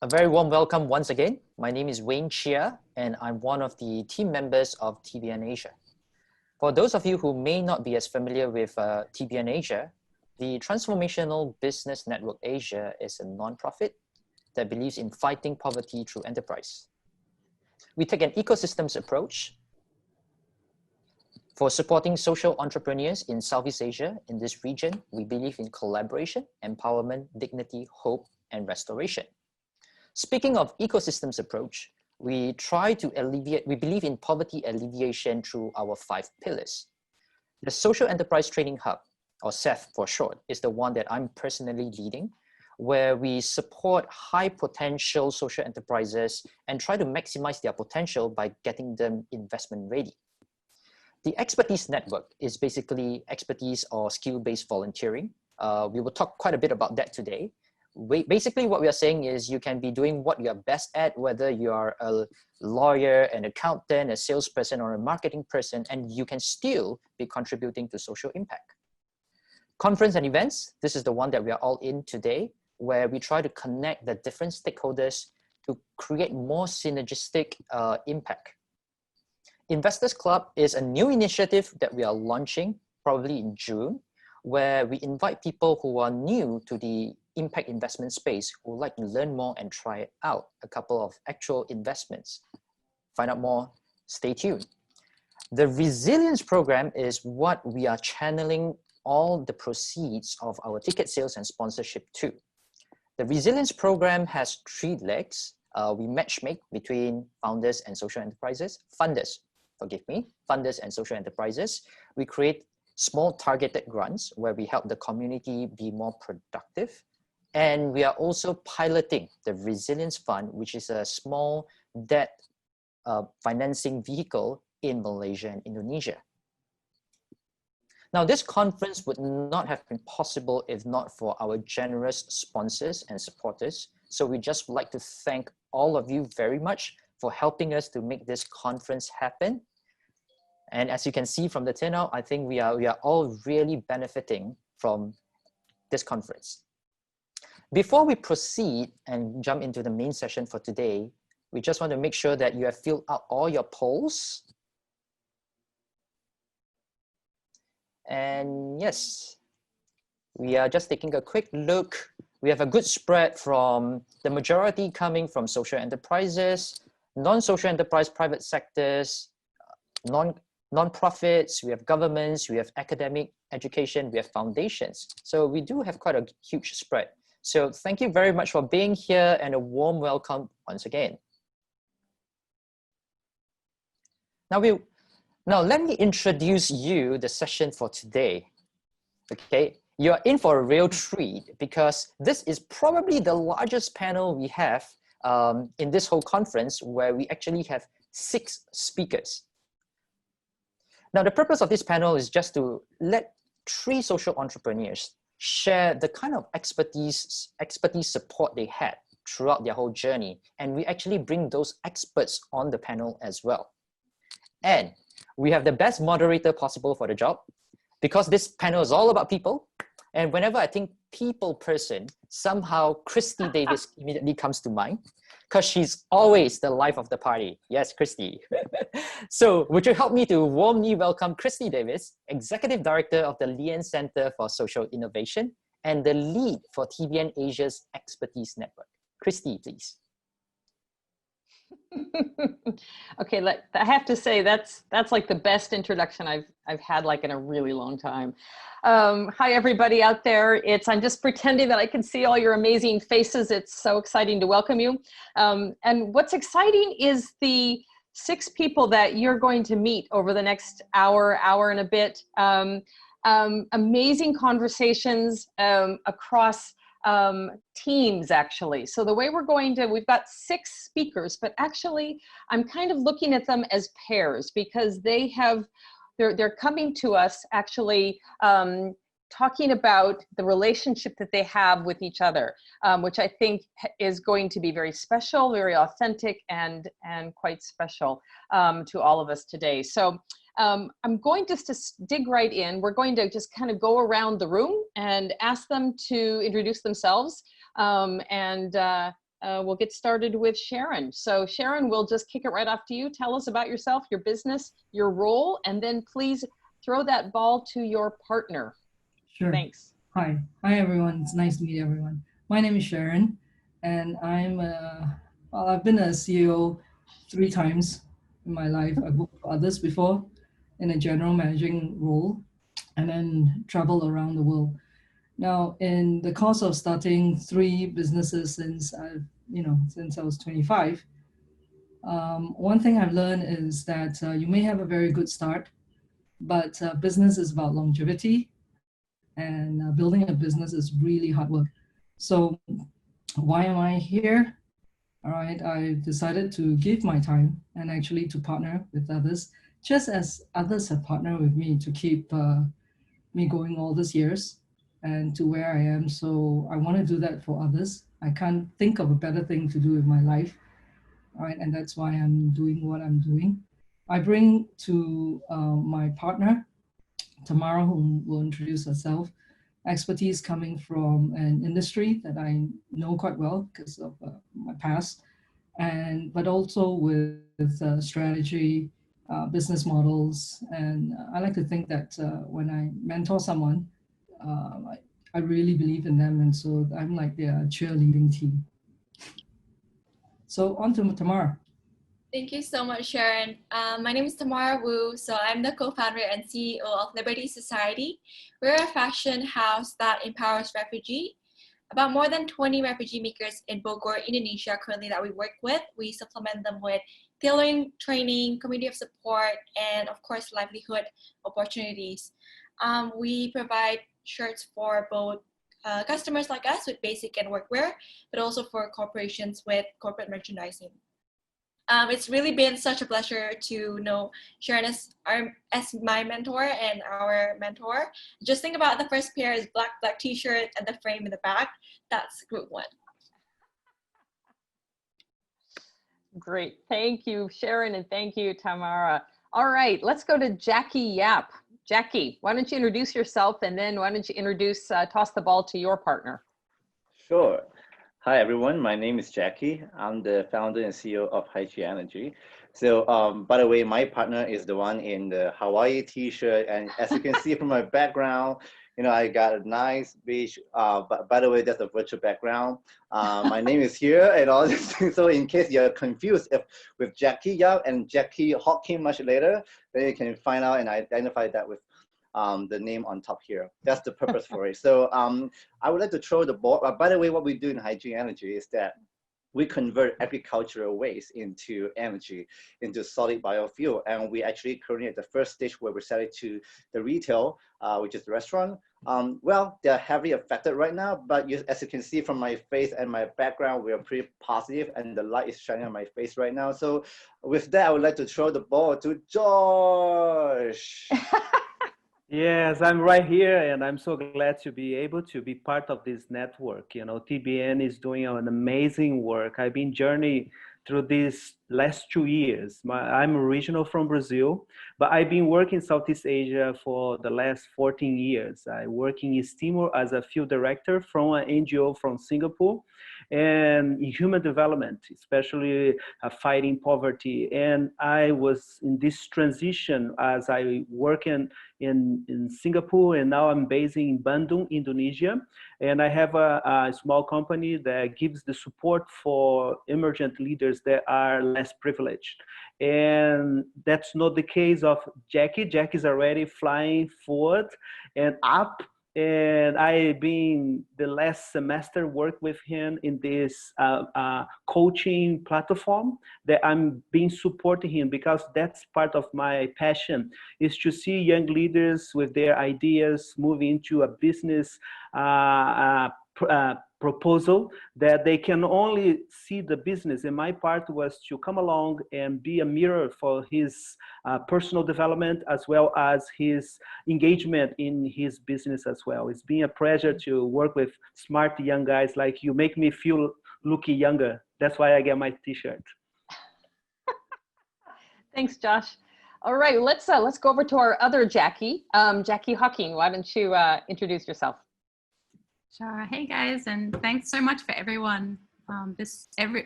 A very warm welcome once again. My name is Wayne Chia, and I'm one of the team members of TBNAsia. For those of you who may not be as familiar with TBNAsia, the Transformational Business Network Asia is a nonprofit that believes in fighting poverty through enterprise. We take an ecosystems approach for supporting social entrepreneurs in Southeast Asia. In this region, we believe in collaboration, empowerment, dignity, hope, and restoration. Speaking of ecosystems approach, we believe in poverty alleviation through our 5 pillars. The Social Enterprise Training Hub, or SEF for short, is the one that I'm personally leading, where we support high potential social enterprises and try to maximize their potential by getting them investment ready. The Expertise Network is basically expertise or skill-based volunteering. We will talk quite a bit about that today. Basically, what we are saying is you can be doing what you are best at, whether you are a lawyer, an accountant, a salesperson, or a marketing person, and you can still be contributing to social impact. Conference and events, this is the one that we are all in today, where we try to connect the different stakeholders to create more synergistic impact. Investors Club is a new initiative that we are launching probably in June, where we invite people who are new to the impact investment space who would like to learn more and try out a couple of actual investments. Find out more, stay tuned. The Resilience Program is what we are channeling all the proceeds of our ticket sales and sponsorship to. The Resilience Program has 3 legs. We matchmake between founders and social enterprises, funders and social enterprises. We create small targeted grants where we help the community be more productive. And we are also piloting the Resilience Fund, which is a small debt financing vehicle in Malaysia and Indonesia. Now, this conference would not have been possible if not for our generous sponsors and supporters. So we just would like to thank all of you very much for helping us to make this conference happen. And as you can see from the turnout, I think we are all really benefiting from this conference. Before we proceed and jump into the main session for today, we just want to make sure that you have filled out all your polls. And yes, we are just taking a quick look. We have a good spread from the majority coming from social enterprises, non-social enterprise private sectors, non-profits, we have governments, we have academic education, we have foundations. So we do have quite a huge spread. So thank you very much for being here and a warm welcome once again. Now let me introduce you the session for today. Okay, you're in for a real treat because this is probably the largest panel we have in this whole conference, where we actually have 6 speakers. Now the purpose of this panel is just to let 3 social entrepreneurs share the kind of expertise support they had throughout their whole journey. And we actually bring those experts on the panel as well. And we have the best moderator possible for the job, because this panel is all about people. And whenever I think people person, somehow Christy Davis immediately comes to mind, because she's always the life of the party. Yes, Christy. So would you help me to warmly welcome Christy Davis, Executive Director of the Lien Center for Social Innovation and the lead for TBNAsia's Expertise Network. Christy, please. Okay, I have to say that's like the best introduction I've had like in a really long time. Hi everybody out there. I'm just pretending that I can see all your amazing faces. It's so exciting to welcome you. And what's exciting is the 6 people that you're going to meet over the next hour and a bit. Amazing conversations across teams, actually. So the way we've got 6 speakers, but actually I'm kind of looking at them as pairs, because they're coming to us actually talking about the relationship that they have with each other, which I think is going to be very special, very authentic, and quite special to all of us today. So I'm going just to dig right in. We're going to just kind of go around the room and ask them to introduce themselves and we'll get started with Sharon. So Sharon, we'll just kick it right off to you. Tell us about yourself, your business, your role, and then please throw that ball to your partner. Sure. Thanks. Hi everyone. It's nice to meet everyone. My name is Sharon, and I've been a CEO 3 times in my life. I've worked for others before in a general managing role, and then traveled around the world. Now, in the course of starting 3 businesses since I was 25, one thing I've learned is that you may have a very good start, but business is about longevity, and building a business is really hard work. So why am I here? All right, I decided to give my time and actually to partner with others, just as others have partnered with me to keep me going all these years and to where I am. So I want to do that for others. I can't think of a better thing to do with my life. All right, and that's why I'm doing what I'm doing. I bring to my partner, Tamara, who will introduce herself, expertise coming from an industry that I know quite well because of my past, but also with strategy, business models. And I like to think that when I mentor someone, I really believe in them, and so I'm like their cheerleading team. So on to Tamara. Thank you so much, Sharon. My name is Tamara Wu. So I'm the co-founder and CEO of Liberty Society. We're a fashion house that empowers refugees. About more than 20 refugee makers in Bogor, Indonesia currently that we work with. We supplement them with tailoring, training, community of support, and of course, livelihood opportunities. We provide shirts for both customers like us with basic and workwear, but also for corporations with corporate merchandising. It's really been such a pleasure to know Sharon as my mentor and our mentor. Just think about the first pair is black t-shirt and the frame in the back. That's group 1. Great. Thank you, Sharon, and thank you, Tamara. All right, let's go to Jackie Yap. Jackie, why don't you introduce yourself, and then why don't you toss the ball to your partner? Sure. Hi, everyone. My name is Jackie. I'm the founder and CEO of TBNAsia. So, by the way, my partner is the one in the Hawaii t-shirt. And as you can see from my background, I got a nice beach. But by the way, that's a virtual background. My name is here and all this. So in case you're confused with Jackie Yap and Jackie Hawking much later, then you can find out and identify that with the name on top here. That's the purpose for it. So I would like to throw the ball. By the way, what we do in TBNAsia is that we convert agricultural waste into energy, into solid biofuel. And we actually currently at the first stage where we sell it to the retail, which is the restaurant. Well, they're heavily affected right now, but as you can see from my face and my background, we are pretty positive and the light is shining on my face right now. So with that, I would like to throw the ball to Josh. Yes, I'm right here, and I'm so glad to be able to be part of this network. TBN is doing an amazing work. I've been journeying through these last 2 years. I'm original from Brazil, but I've been working in Southeast Asia for the last 14 years. I work in East Timor as a field director from an NGO from Singapore, and in human development, especially fighting poverty. And I was in this transition as I work in Singapore, and now I'm based in Bandung, Indonesia. And I have a small company that gives the support for emergent leaders that are less privileged. And that's not the case of Jackie. Jackie's already flying forward and up. And I've been the last semester work with him in this coaching platform that I'm being supporting him, because that's part of my passion, is to see young leaders with their ideas move into a business proposal that they can only see the business. And my part was to come along and be a mirror for his personal development as well as his engagement in his business as well. It's been a pleasure to work with smart young guys like you. Make me feel looking younger. That's why I get my t-shirt. Thanks, Josh. All right, let's go over to our other Jackie, Jackie Hawking. Why don't you introduce yourself? Sure. Hey guys, and thanks so much for everyone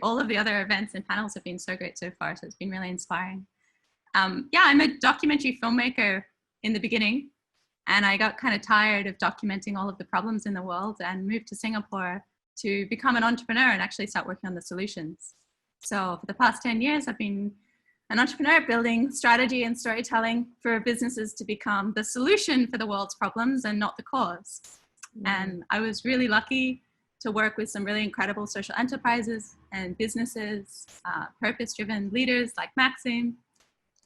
All of the other events and panels have been so great so far, so it's been really inspiring. Yeah, I'm a documentary filmmaker in the beginning, and I got kind of tired of documenting all of the problems in the world and moved to Singapore to become an entrepreneur and actually start working on the solutions. So for the past 10 years, I've been an entrepreneur building strategy and storytelling for businesses to become the solution for the world's problems and not the cause. And I was really lucky to work with some really incredible social enterprises and businesses, purpose-driven leaders like Maxim.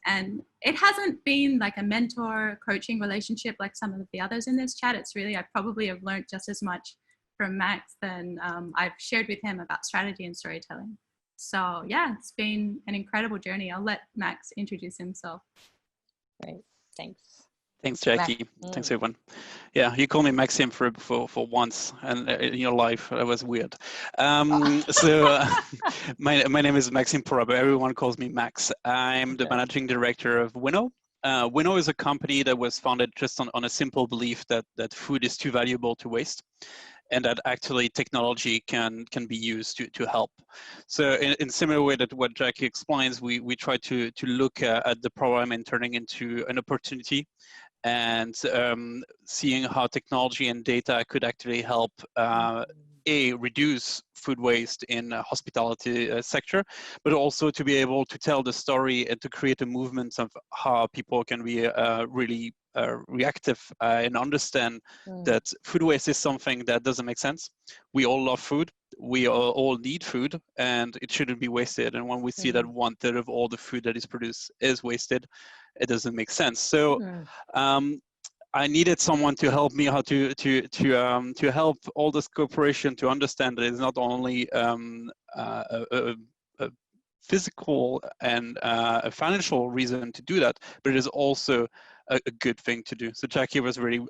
And it hasn't been like a mentor coaching relationship like some of the others in this chat. It's really, I probably have learned just as much from Max than I've shared with him about strategy and storytelling. So yeah, it's been an incredible journey. I'll let Max introduce himself. Great, thanks. Thanks, Jackie. Thanks, everyone. Yeah, you call me Maxim for once, and in your life, that was weird. My name is Maxim Pora, but everyone calls me Max. I'm the managing director of Winnow. Winnow is a company that was founded just on a simple belief that food is too valuable to waste, and that actually technology can be used to help. So in similar way that what Jackie explains, we try to look at the problem and turning into an opportunity, and seeing how technology and data could actually help reduce food waste in the hospitality sector, but also to be able to tell the story and to create a movement of how people can be really reactive and understand that food waste is something that doesn't make sense. We all love food. We all need food, and it shouldn't be wasted. And when we see that 1/3 of all the food that is produced is wasted, it doesn't make sense. So I needed someone to help me how to help all this cooperation to understand that it's not only a physical and a financial reason to do that, but it is also a good thing to do. So Jackie was really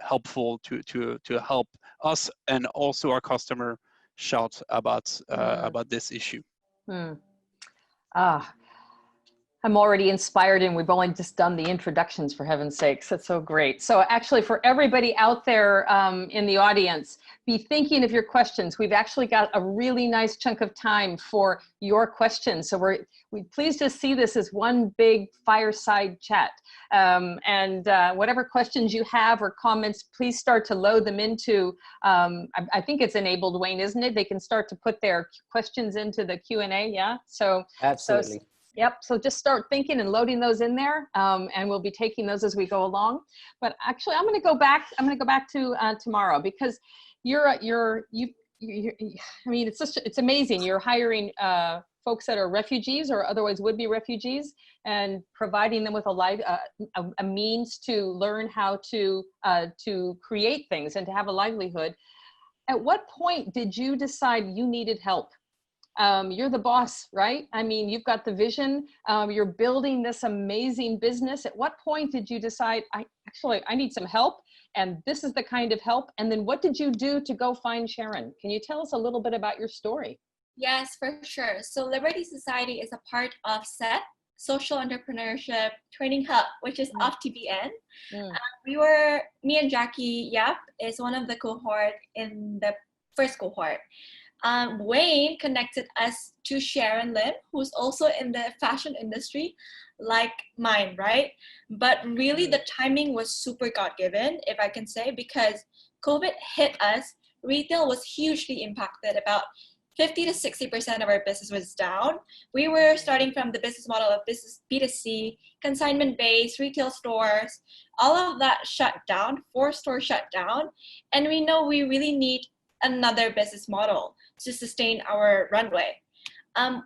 helpful to help us and also our customer shout about this issue. I'm already inspired, and we've only just done the introductions, for heaven's sakes. That's so great. So actually, for everybody out there in the audience, be thinking of your questions. We've actually got a really nice chunk of time for your questions. So we please just see this as one big fireside chat. Whatever questions you have or comments, please start to load them into, I think it's enabled, Wayne, isn't it? They can start to put their questions into the Q&A, yeah? So absolutely. Yep, so just start thinking and loading those in there, and we'll be taking those as we go along. But actually, I'm going to go back to tomorrow, because I mean, it's amazing. You're hiring folks that are refugees or otherwise would be refugees, and providing them with a means to learn how to create things and to have a livelihood. At what point did you decide you needed help? You're the boss, right? I mean, you've got the vision, you're building this amazing business. At what point did you decide, I need some help, and this is the kind of help? And then what did you do to go find Sharon? Can you tell us a little bit about your story? Yes, for sure. So Liberty Society is a part of SET, Social Entrepreneurship Training Hub, which is off TBN. Me and Jackie Yap is one of the cohort in the first cohort. Wayne connected us to Sharon Lim, who's also in the fashion industry like mine, right? But really the timing was super God-given, if I can say, because COVID hit us. Retail was hugely impacted. About 50 to 60% of our business was down. We were starting from the business model of business B2C, consignment-based, retail stores. All of that shut down, 4 stores shut down. And we know we really need another business model to sustain our runway.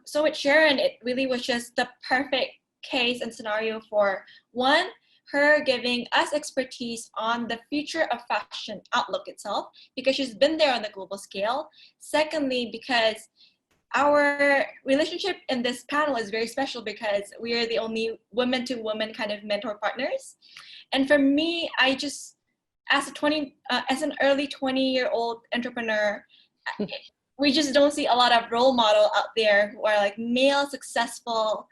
So with Sharon, it really was just the perfect case and scenario for, one, her giving us expertise on the future of fashion outlook itself, because she's been there on the global scale. Secondly, because our relationship in this panel is very special because we are the only women-to-women kind of mentor partners. And for me, I just, as an early 20-year-old entrepreneur, we just don't see a lot of role model out there who are like male successful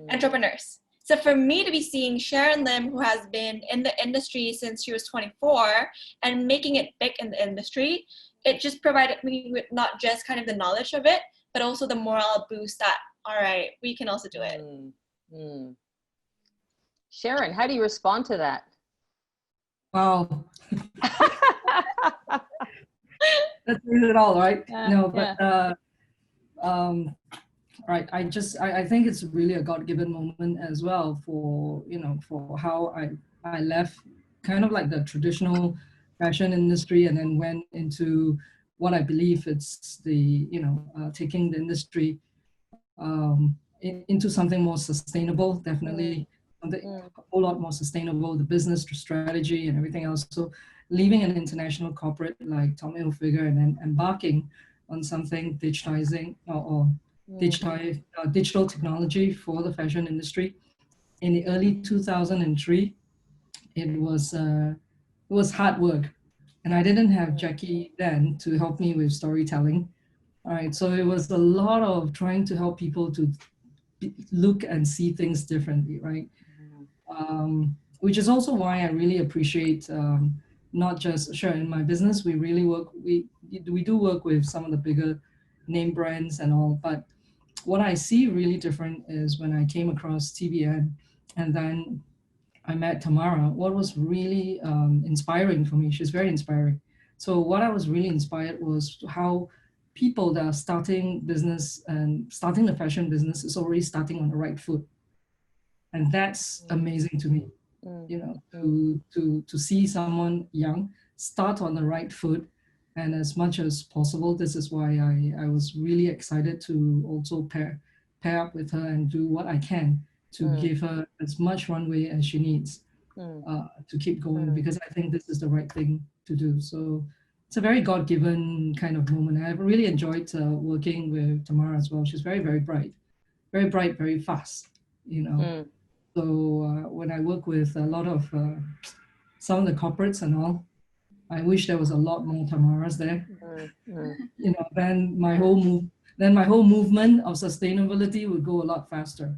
entrepreneurs. So for me to be seeing Sharon Lim, who has been in the industry since she was 24 and making it big in the industry, it just provided me with not just kind of the knowledge of it, but also the morale boost that, all right, we can also do it. Sharon, how do you respond to that? Wow. That says it all, right? No, but right. I think it's really a God-given moment as well for, you know, for how I left kind of like the traditional fashion industry and then went into what I believe it's the, you know, taking the industry into something more sustainable, definitely something a whole lot more sustainable, the business strategy and everything else. So leaving an international corporate like Tommy Hilfiger and then embarking on something digitizing or digital technology for the fashion industry. In the early 2003, it was hard work. And I didn't have Jackie then to help me with storytelling. All right, so it was a lot of trying to help people to look and see things differently, right? Which is also why I really appreciate not just sure in my business we really work we do work with some of the bigger name brands and all, but what I see really different is when I came across TBN and then I met Tamara. What was really inspiring for me, she's very inspiring. So what I was really inspired was how people that are starting business and starting the fashion business is already starting on the right foot. And that's amazing to me, you know, to see someone young start on the right foot. And as much as possible, this is why I was really excited to also pair up with her and do what I can to give her as much runway as she needs to keep going, because I think this is the right thing to do. So it's a very God-given kind of moment. I've really enjoyed working with Tamara as well. She's very, very bright, very fast, you know. So when I work with a lot of some of the corporates and all, I wish there was a lot more Tamaras there. You know, then my whole movement of sustainability would go a lot faster.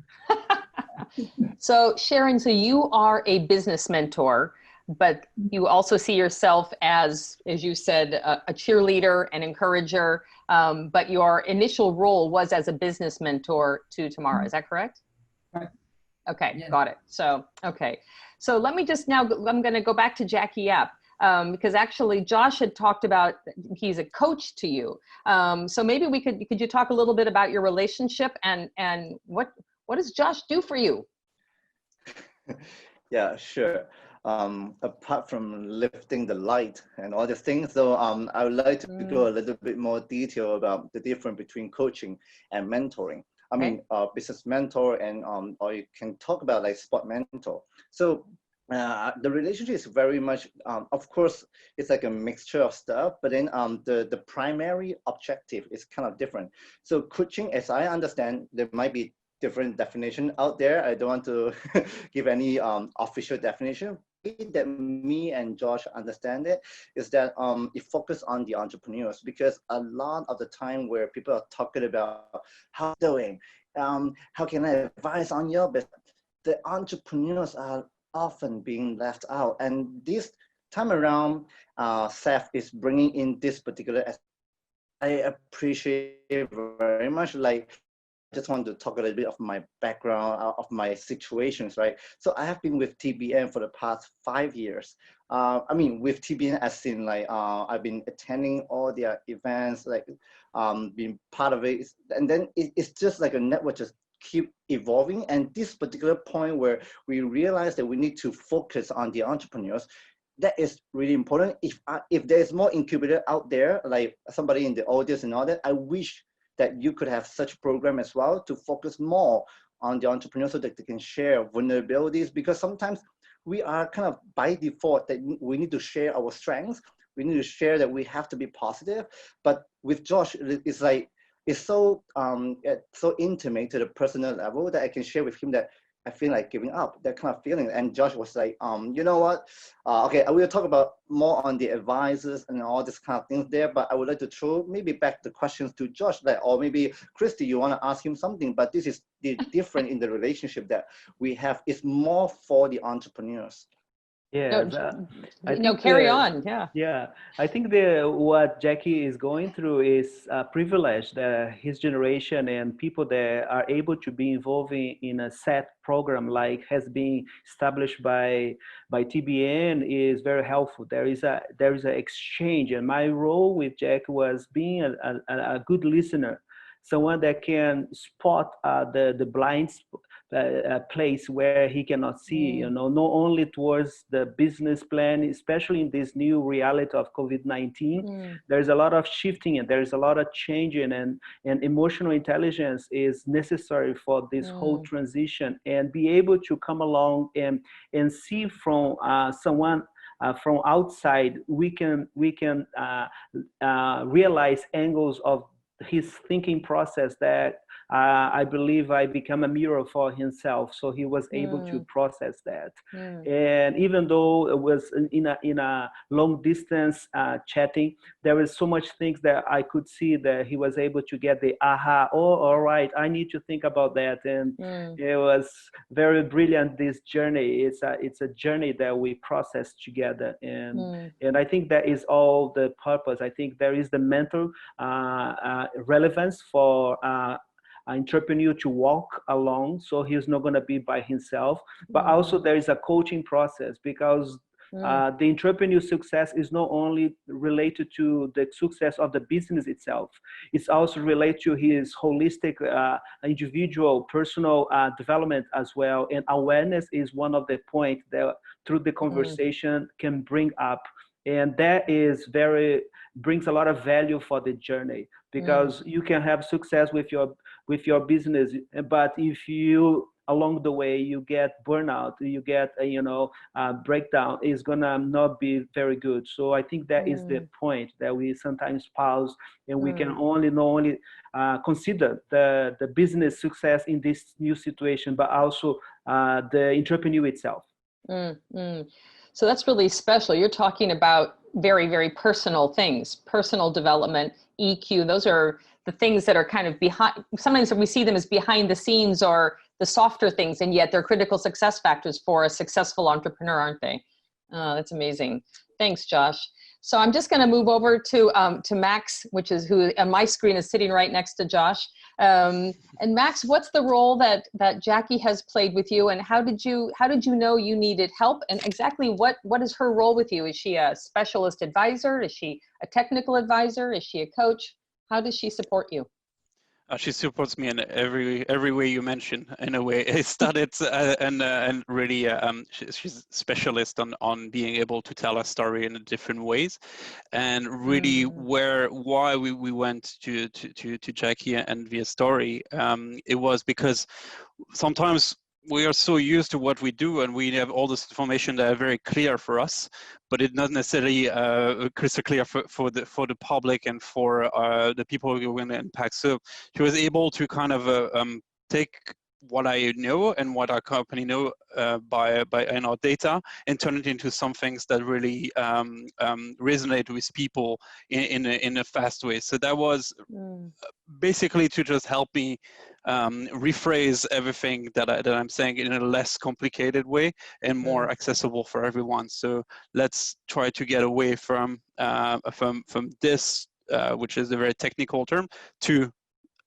So Sharon, so you are a business mentor, but you also see yourself as you said, a cheerleader, an encourager, but your initial role was as a business mentor to Tamara. Is that correct? Right. Okay, Yeah. got it. So, okay. So let me just now, I'm going to go back to Jackie Yap. Because actually Josh had talked about, he's a coach to you. So maybe could you talk a little bit about your relationship and what does Josh do for you? Yeah, sure. Apart from lifting the light and all these things, so I would like to go a little bit more detail about the difference between coaching and mentoring. I mean, business mentor and or you can talk about like sport mentor. So the relationship is very much, of course, it's like a mixture of stuff, but then the primary objective is kind of different. So coaching, as I understand, there might be different definition out there. I don't want to give any official definition. That me and Josh understand it is that it focuses on the entrepreneurs, because a lot of the time where people are talking about how doing, how can I advise on your business, the entrepreneurs are often being left out. And this time around, Seth is bringing in this particular aspect. I appreciate it very much. Like, just want to talk a little bit of my background, of my situations, right? So I have been with TBN for the past 5 years. I mean, with TBN as in like, I've been attending all their events, like being part of it. And then it's just like a network just keep evolving. And this particular point where we realize that we need to focus on the entrepreneurs, that is really important. If there's more incubator out there, like somebody in the audience and all that, I wish that you could have such program as well to focus more on the entrepreneurs so that they can share vulnerabilities, because sometimes we are kind of by default that we need to share our strengths. We need to share that we have to be positive. But with Josh, it's like, it's so intimate to the personal level that I can share with him that I feel like giving up, that kind of feeling. And Josh was like, you know what? Okay, I will talk about more on the advisors and all this kind of things there, but I would like to throw maybe back the questions to Josh, like, or maybe Christy, you want to ask him something, but this is the different in the relationship that we have. It's more for the entrepreneurs. Yeah, I No, think carry on. Yeah. yeah, I think what Jackie is going through is a privilege that his generation and people that are able to be involved in a set program like has been established by TBN is very helpful. There is a exchange, and my role with Jackie was being a good listener, someone that can spot the blind place where he cannot see, not only towards the business plan, especially in this new reality of COVID-19. There's a lot of shifting and there's a lot of changing, and emotional intelligence is necessary for this whole transition, and be able to come along and see from someone from outside. We can realize angles of his thinking process that I believe I become a mirror for himself. So he was able to process that. And even though it was in a long distance chatting, there was so much things that I could see that he was able to get the aha, oh, all right, I need to think about that. And it was very brilliant, this journey. It's a journey that we process together. And I think that is all the purpose. I think there is the mental relevance for entrepreneur to walk along, so he's not going to be by himself, but also there is a coaching process, because the entrepreneur success is not only related to the success of the business itself, it's also related to his holistic individual personal development as well. And awareness is one of the points that through the conversation can bring up, and that is brings a lot of value for the journey, because you can have success with your business, but if you along the way you get burnout, you get breakdown, is gonna not be very good. So I think that is the point that we sometimes pause, and we can not only consider the business success in this new situation, but also the entrepreneur itself. So that's really special. You're talking about very, very personal things, personal development, EQ. Those are the things that are kind of behind. Sometimes we see them as behind the scenes or the softer things, and yet they're critical success factors for a successful entrepreneur, aren't they? That's amazing. Thanks, Josh. So I'm just going to move over to Max, which is who on my screen is sitting right next to Josh. And Max, what's the role that Jackie has played with you, and how did you know you needed help, and exactly what is her role with you? Is she a specialist advisor? Is she a technical advisor? Is she a coach? How does she support you? She supports me in every way you mention. In a way, I started and really she's a specialist on being able to tell a story in different ways, and really why we went to Jackie and via story. It was because sometimes we are so used to what we do, and we have all this information that are very clear for us, but it's not necessarily crystal clear for the public and for the people who are going to impact. So she was able to kind of take what I know and what our company know by in our data, and turn it into some things that really resonate with people in a fast way. So that was basically to just help me rephrase everything that I'm saying in a less complicated way and more accessible for everyone. So let's try to get away from this, which is a very technical term, to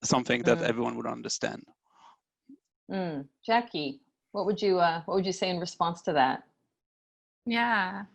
something that everyone would understand. Jackie, what would you say in response to that? Yeah,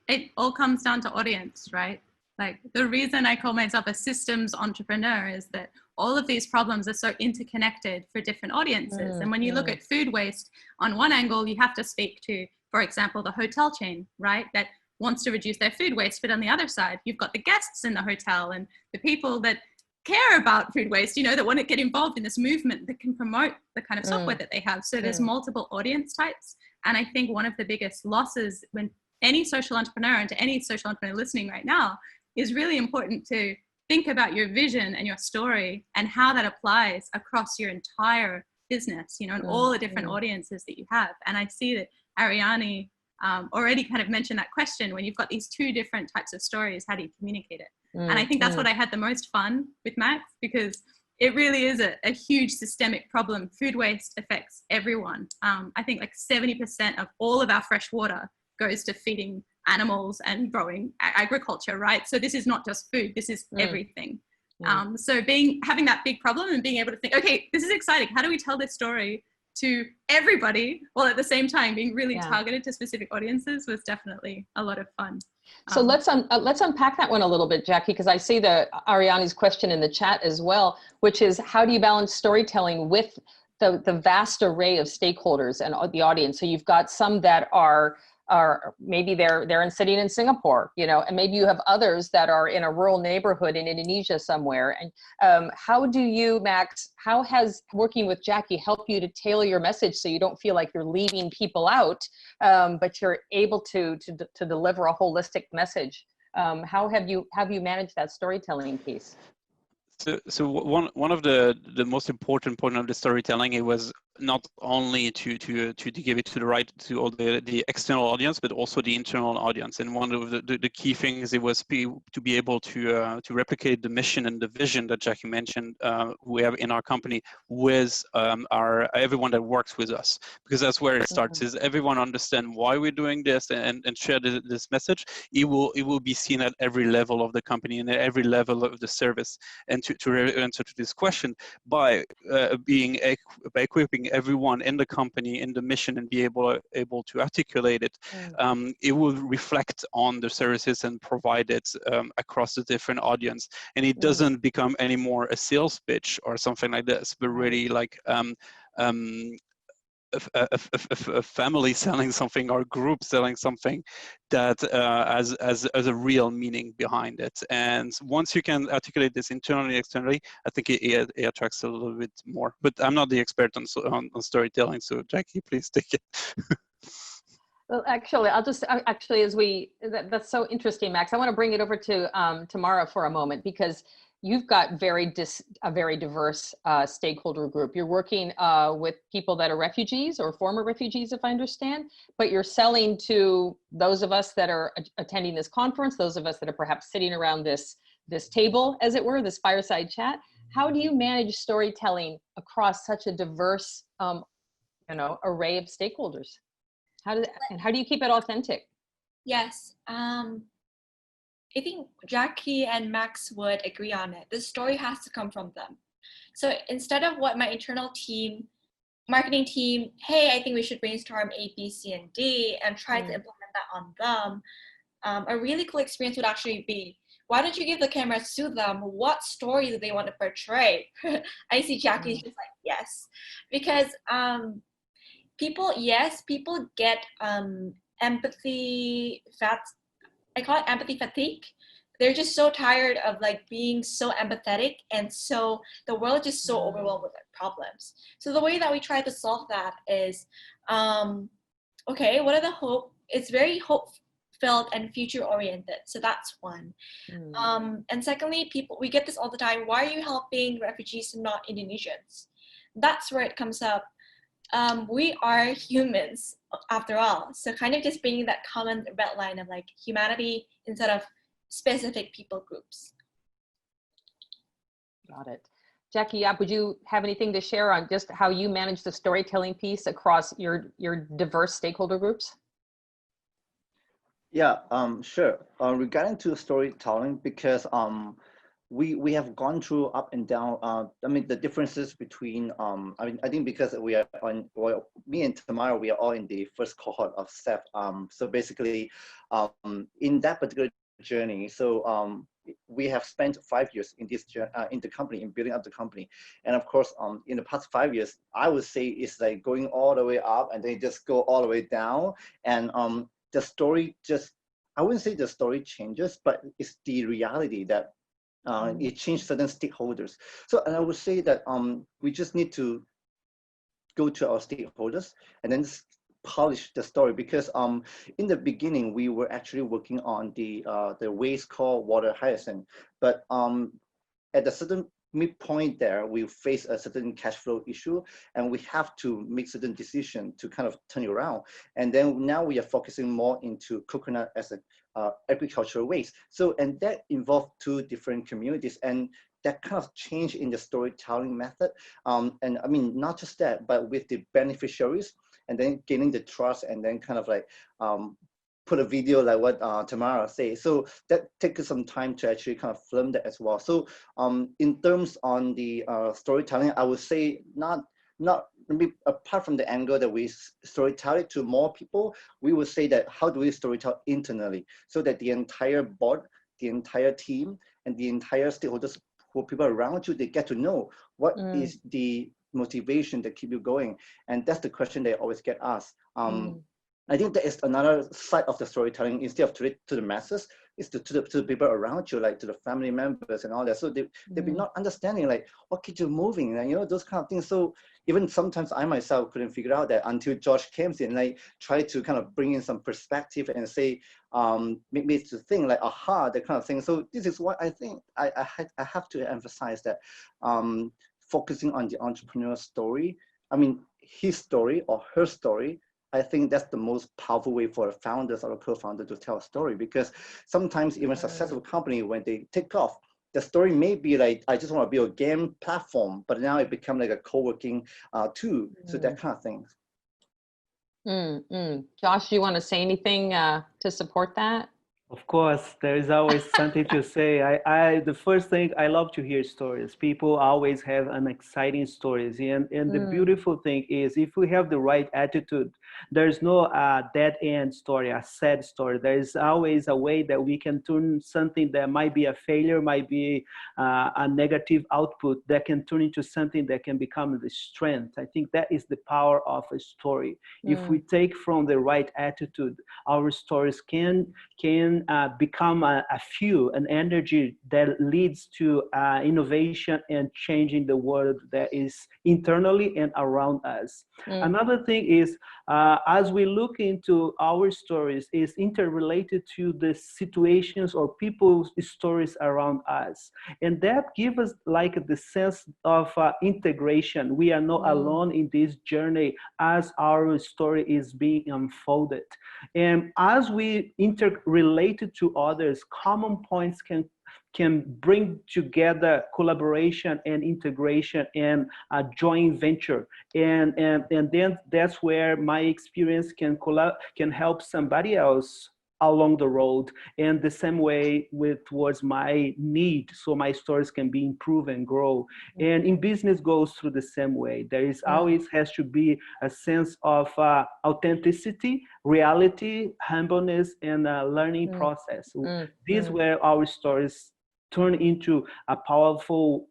it all comes down to audience, right? Like, the reason I call myself a systems entrepreneur is that all of these problems are so interconnected for different audiences. And when you look at food waste, on one angle, you have to speak to, for example, the hotel chain, right? That wants to reduce their food waste. But on the other side, you've got the guests in the hotel and the people that care about food waste, that want to get involved in this movement that can promote the kind of software that they have. So there's multiple audience types. And I think one of the biggest losses when any social entrepreneur, and to any social entrepreneur listening right now, is really important to think about your vision and your story and how that applies across your entire business, and all the different audiences that you have. And I see that Ariane already kind of mentioned that question. When you've got these two different types of stories, how do you communicate it? And I think that's what I had the most fun with Max, because it really is a huge systemic problem. Food waste affects everyone. I think like 70% of all of our fresh water goes to feeding animals and growing agriculture, right? So this is not just food, this is everything. So having that big problem and being able to think, okay, this is exciting. How do we tell this story to everybody while at the same time being really targeted to specific audiences was definitely a lot of fun. So let's unpack that one a little bit, Jackie, because I see Ariani's question in the chat as well, which is how do you balance storytelling with the vast array of stakeholders and the audience? So you've got some that are maybe they're sitting in Singapore, you know, and maybe you have others that are in a rural neighborhood in Indonesia somewhere. And how do you, Max, how has working with Jackie helped you to tailor your message so you don't feel like you're leaving people out, but you're able to deliver a holistic message? How have you managed that storytelling piece? So one of the most important point of the storytelling, it was not only to give it to all the external audience, but also the internal audience. And one of the key things, it was to be able to replicate the mission and the vision that Jackie mentioned we have in our company with everyone that works with us, because that's where it starts. Is everyone understand why we're doing this and share this message? It will be seen at every level of the company and at every level of the service. And to answer to this question, by equipping everyone in the company in the mission and be able to articulate it, it will reflect on the services and provide it across the different audience, and it doesn't become anymore a sales pitch or something like this, but really like a family selling something or group selling something that has a real meaning behind it. And once you can articulate this internally and externally, I think it attracts a little bit more. But I'm not the expert on storytelling, so Jackie, please take it. Well, actually, that's so interesting, Max. I want to bring it over to Tamara for a moment, because you've got a very diverse stakeholder group. You're working with people that are refugees or former refugees, if I understand, but you're selling to those of us that are attending this conference, those of us that are perhaps sitting around this table, as it were, this fireside chat. How do you manage storytelling across such a diverse array of stakeholders? How do you keep it authentic? Yes. I think Jackie and Max would agree on it. The story has to come from them. So instead of what my internal team, marketing team, hey, I think we should brainstorm A, B, C, and D and try to implement that on them, a really cool experience would actually be, why don't you give the cameras to them? What story do they want to portray? I see Jackie's just like, yes. Because people get empathy I call it empathy fatigue. They're just so tired of like being so empathetic, and so the world is just so overwhelmed with their problems. So the way that we try to solve that is, okay, what are it's very hope-filled and future-oriented. So that's one. And secondly, we get this all the time. Why are you helping refugees and not Indonesians? That's where it comes up. We are humans after all, so kind of just bringing that common red line of like humanity instead of specific people groups. Got it. Jackie, would you have anything to share on just how you manage the storytelling piece across your diverse stakeholder groups? Yeah, sure. Regarding to storytelling, because we have gone through up and down. I mean, the differences between, I think because we are me and Tamara, we are all in the first cohort of SEF. So basically, in that particular journey, so we have spent 5 years in this in the company, in building up the company. And of course, in the past 5 years, I would say it's like going all the way up and then just go all the way down. And the story I wouldn't say the story changes, but it's the reality that it changed certain stakeholders. So, and I would say that we just need to go to our stakeholders and then polish the story, because in the beginning we were actually working on the waste called water hyacinth, but at a certain midpoint there, we face a certain cash flow issue, and we have to make certain decisions to kind of turn it around. And then now we are focusing more into coconut as a agricultural waste. So, and that involved 2 different communities, and that kind of change in the storytelling method. And I mean, not just that, but with the beneficiaries, and then gaining the trust, and then kind of like put a video like what Tamara say. So that takes some time to actually kind of film that as well. So in terms on the storytelling, I would say not maybe apart from the angle that we storytell it to more people, we would say that how do we storytell internally so that the entire board, the entire team, and the entire stakeholders who people around you, they get to know what is the motivation that keep you going. And that's the question they always get asked. I think that is another side of the storytelling. Instead of to the masses, is to the people around you, like to the family members and all that. So they've been not understanding like what keeps you moving, and you know, those kind of things. So even sometimes I myself couldn't figure out that until Josh came in, like try to kind of bring in some perspective and say, make me to think like, aha, that kind of thing. So this is what I think I have to emphasize that focusing on the entrepreneur's story. I mean, his story or her story. I think that's the most powerful way for founders or a co-founder to tell a story, because sometimes even a successful company, when they take off, the story may be like, I just want to build a game platform, but now it becomes like a co-working tool. So that kind of thing. Josh, do you want to say anything to support that? Of course, there is always something to say. The first thing, I love to hear stories. People always have an exciting stories. And the beautiful thing is, if we have the right attitude, there's no dead end story, a sad story. There is always a way that we can turn something that might be a failure, might be a negative output, that can turn into something that can become the strength. I think that is the power of a story. If we take from the right attitude, our stories can become a fuel, an energy that leads to innovation and changing the world that is internally and around us. Another thing is, as we look into our stories, is interrelated to the situations or people's stories around us. And that gives us like the sense of integration. We are not alone in this journey as our story is being unfolded. And as we interrelated to others, common points can bring together collaboration and integration and a joint venture. And then that's where my experience can help somebody else along the road, and the same way towards my need, so my stories can be improved and grow. And in business goes through the same way. There is always has to be a sense of authenticity, reality, humbleness, and a learning process. This is where our stories turn into a powerful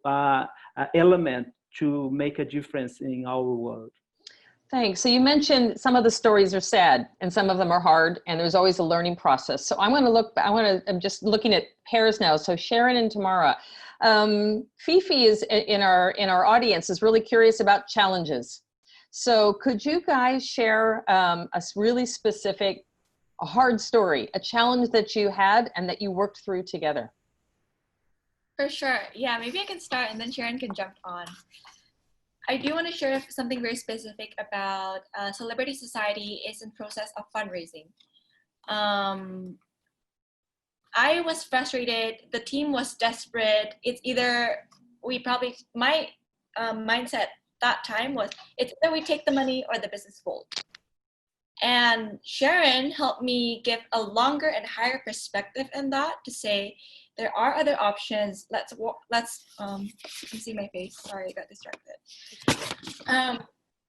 element to make a difference in our world. Thanks. So you mentioned some of the stories are sad and some of them are hard, and there's always a learning process. So I'm just looking at pairs now. So Sharon and Tamara. Fifi is in our audience is really curious about challenges. So could you guys share a really specific, a hard story, a challenge that you had and that you worked through together? For sure. Yeah, maybe I can start and then Sharon can jump on. I do want to share something very specific about Celebrity Society is in process of fundraising. I was frustrated. The team was desperate. It's either my mindset that time was, it's either we take the money or the business folds. And Sharon helped me give a longer and higher perspective in that, to say there are other options. Let's you can see my face. Sorry, I got distracted.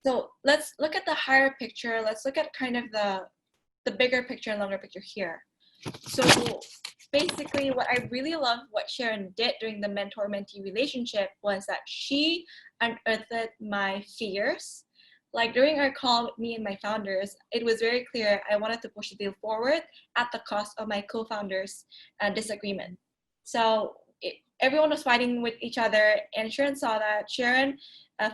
So let's look at the higher picture. Let's look at kind of the bigger picture and longer picture here. So basically, what I really love what Sharon did during the mentor-mentee relationship was that she unearthed my fears. Like during our call with me and my founders, it was very clear I wanted to push the deal forward at the cost of my co-founders' disagreement. So everyone was fighting with each other, and Sharon saw that. Sharon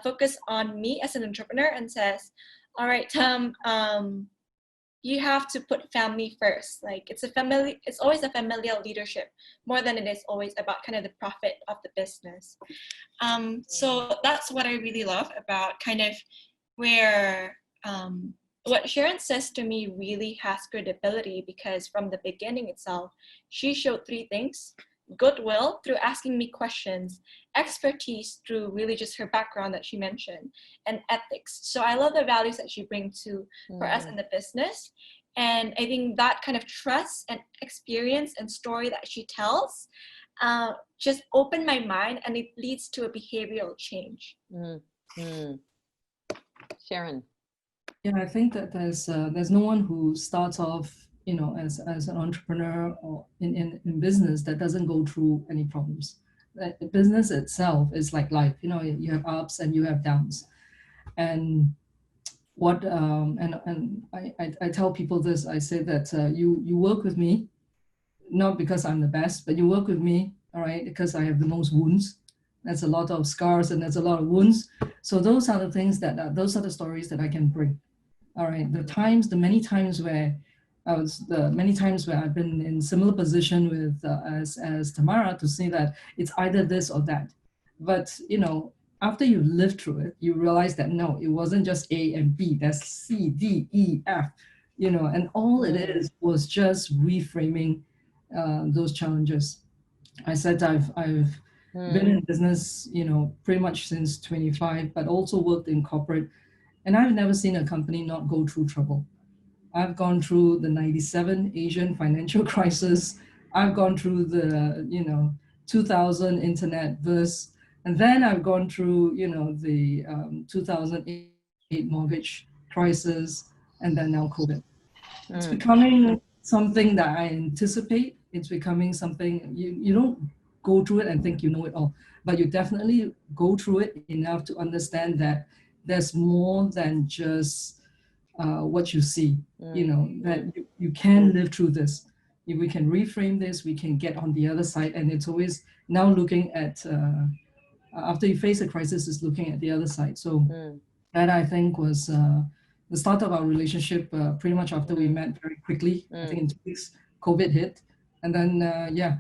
focused on me as an entrepreneur and says, all right, Tom, you have to put family first. Like it's always a familial leadership more than it is always about kind of the profit of the business. So that's what I really love about kind of where what Sharon says to me really has credibility, because from the beginning itself, she showed three things: goodwill through asking me questions, expertise through really just her background that she mentioned, and ethics. So I love the values that she brings for us in the business. And I think that kind of trust and experience and story that she tells just opened my mind, and it leads to a behavioral change. Sharon. Yeah, I think that there's no one who starts off, you know, as an entrepreneur or in business that doesn't go through any problems. Business itself is like life, you know, you have ups and you have downs. And what and I tell people this, I say that you work with me not because I'm the best, but you work with me, all right, because I have the most wounds. That's a lot of scars and that's a lot of wounds. So those are the things those are the stories that I can bring. All right, the many times where I've been in similar position with as Tamara, to see that it's either this or that. But you know, after you live through it, you realize that no, it wasn't just A and B. That's C, D, E, F. You know, and all it is was just reframing those challenges. I said I've been in business, you know, pretty much since 25, but also worked in corporate. And I've never seen a company not go through trouble. I've gone through the 97 Asian financial crisis. I've gone through the, you know, 2000 internet burst. And then I've gone through, you know, the 2008 mortgage crisis, and then now COVID. It's becoming something that I anticipate. It's becoming something, you don't go through it and think you know it all, but you definitely go through it enough to understand that there's more than just what you see, you know, that you can live through this. If we can reframe this, we can get on the other side. And it's always now looking at, after you face a crisis, is looking at the other side. So that I think was the start of our relationship pretty much after we met very quickly. I think in 2 weeks, COVID hit. And then, yeah,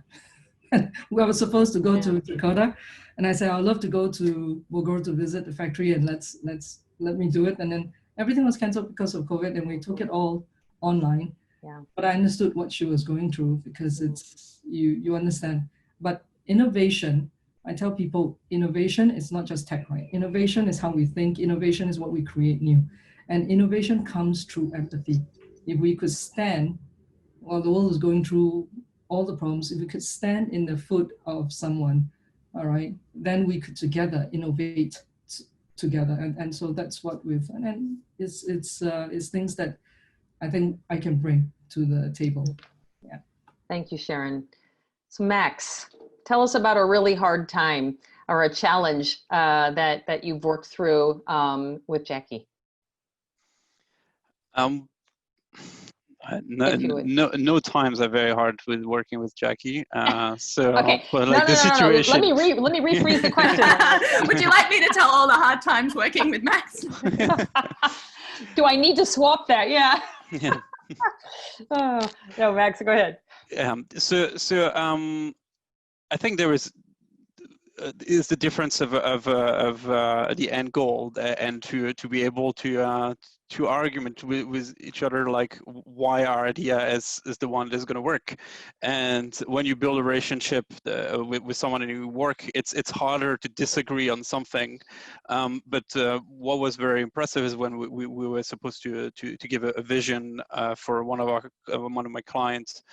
we were supposed to go to Jakarta. And I said, I'd love to go to Bogor to visit the factory, and let me do it. And then everything was canceled because of COVID, and we took it all online. Yeah. But I understood what she was going through, because it's, you understand. But innovation, I tell people, innovation is not just tech, right? Innovation is how we think. Innovation is what we create new. And innovation comes through empathy. If we could stand while the world is going through all the problems, if we could stand in the foot of someone, all right, then we could together innovate together. And so that's what and it's things that I think I can bring to the table. Yeah. Thank you, Sharon. So Max, tell us about a really hard time or a challenge that you've worked through with Jackie. No times are very hard with working with Jackie. So okay. the situation. No. Let me rephrase the question. Would you like me to tell all the hard times working with Max? Do I need to swap that? Yeah. Yeah. No, Max, go ahead. I think there is the difference of the end goal, and to be able to argument with each other, like why our idea is the one that's going to work. And when you build a relationship with someone and you work, it's harder to disagree on something. But what was very impressive is when we were supposed to give a vision for one of my clients.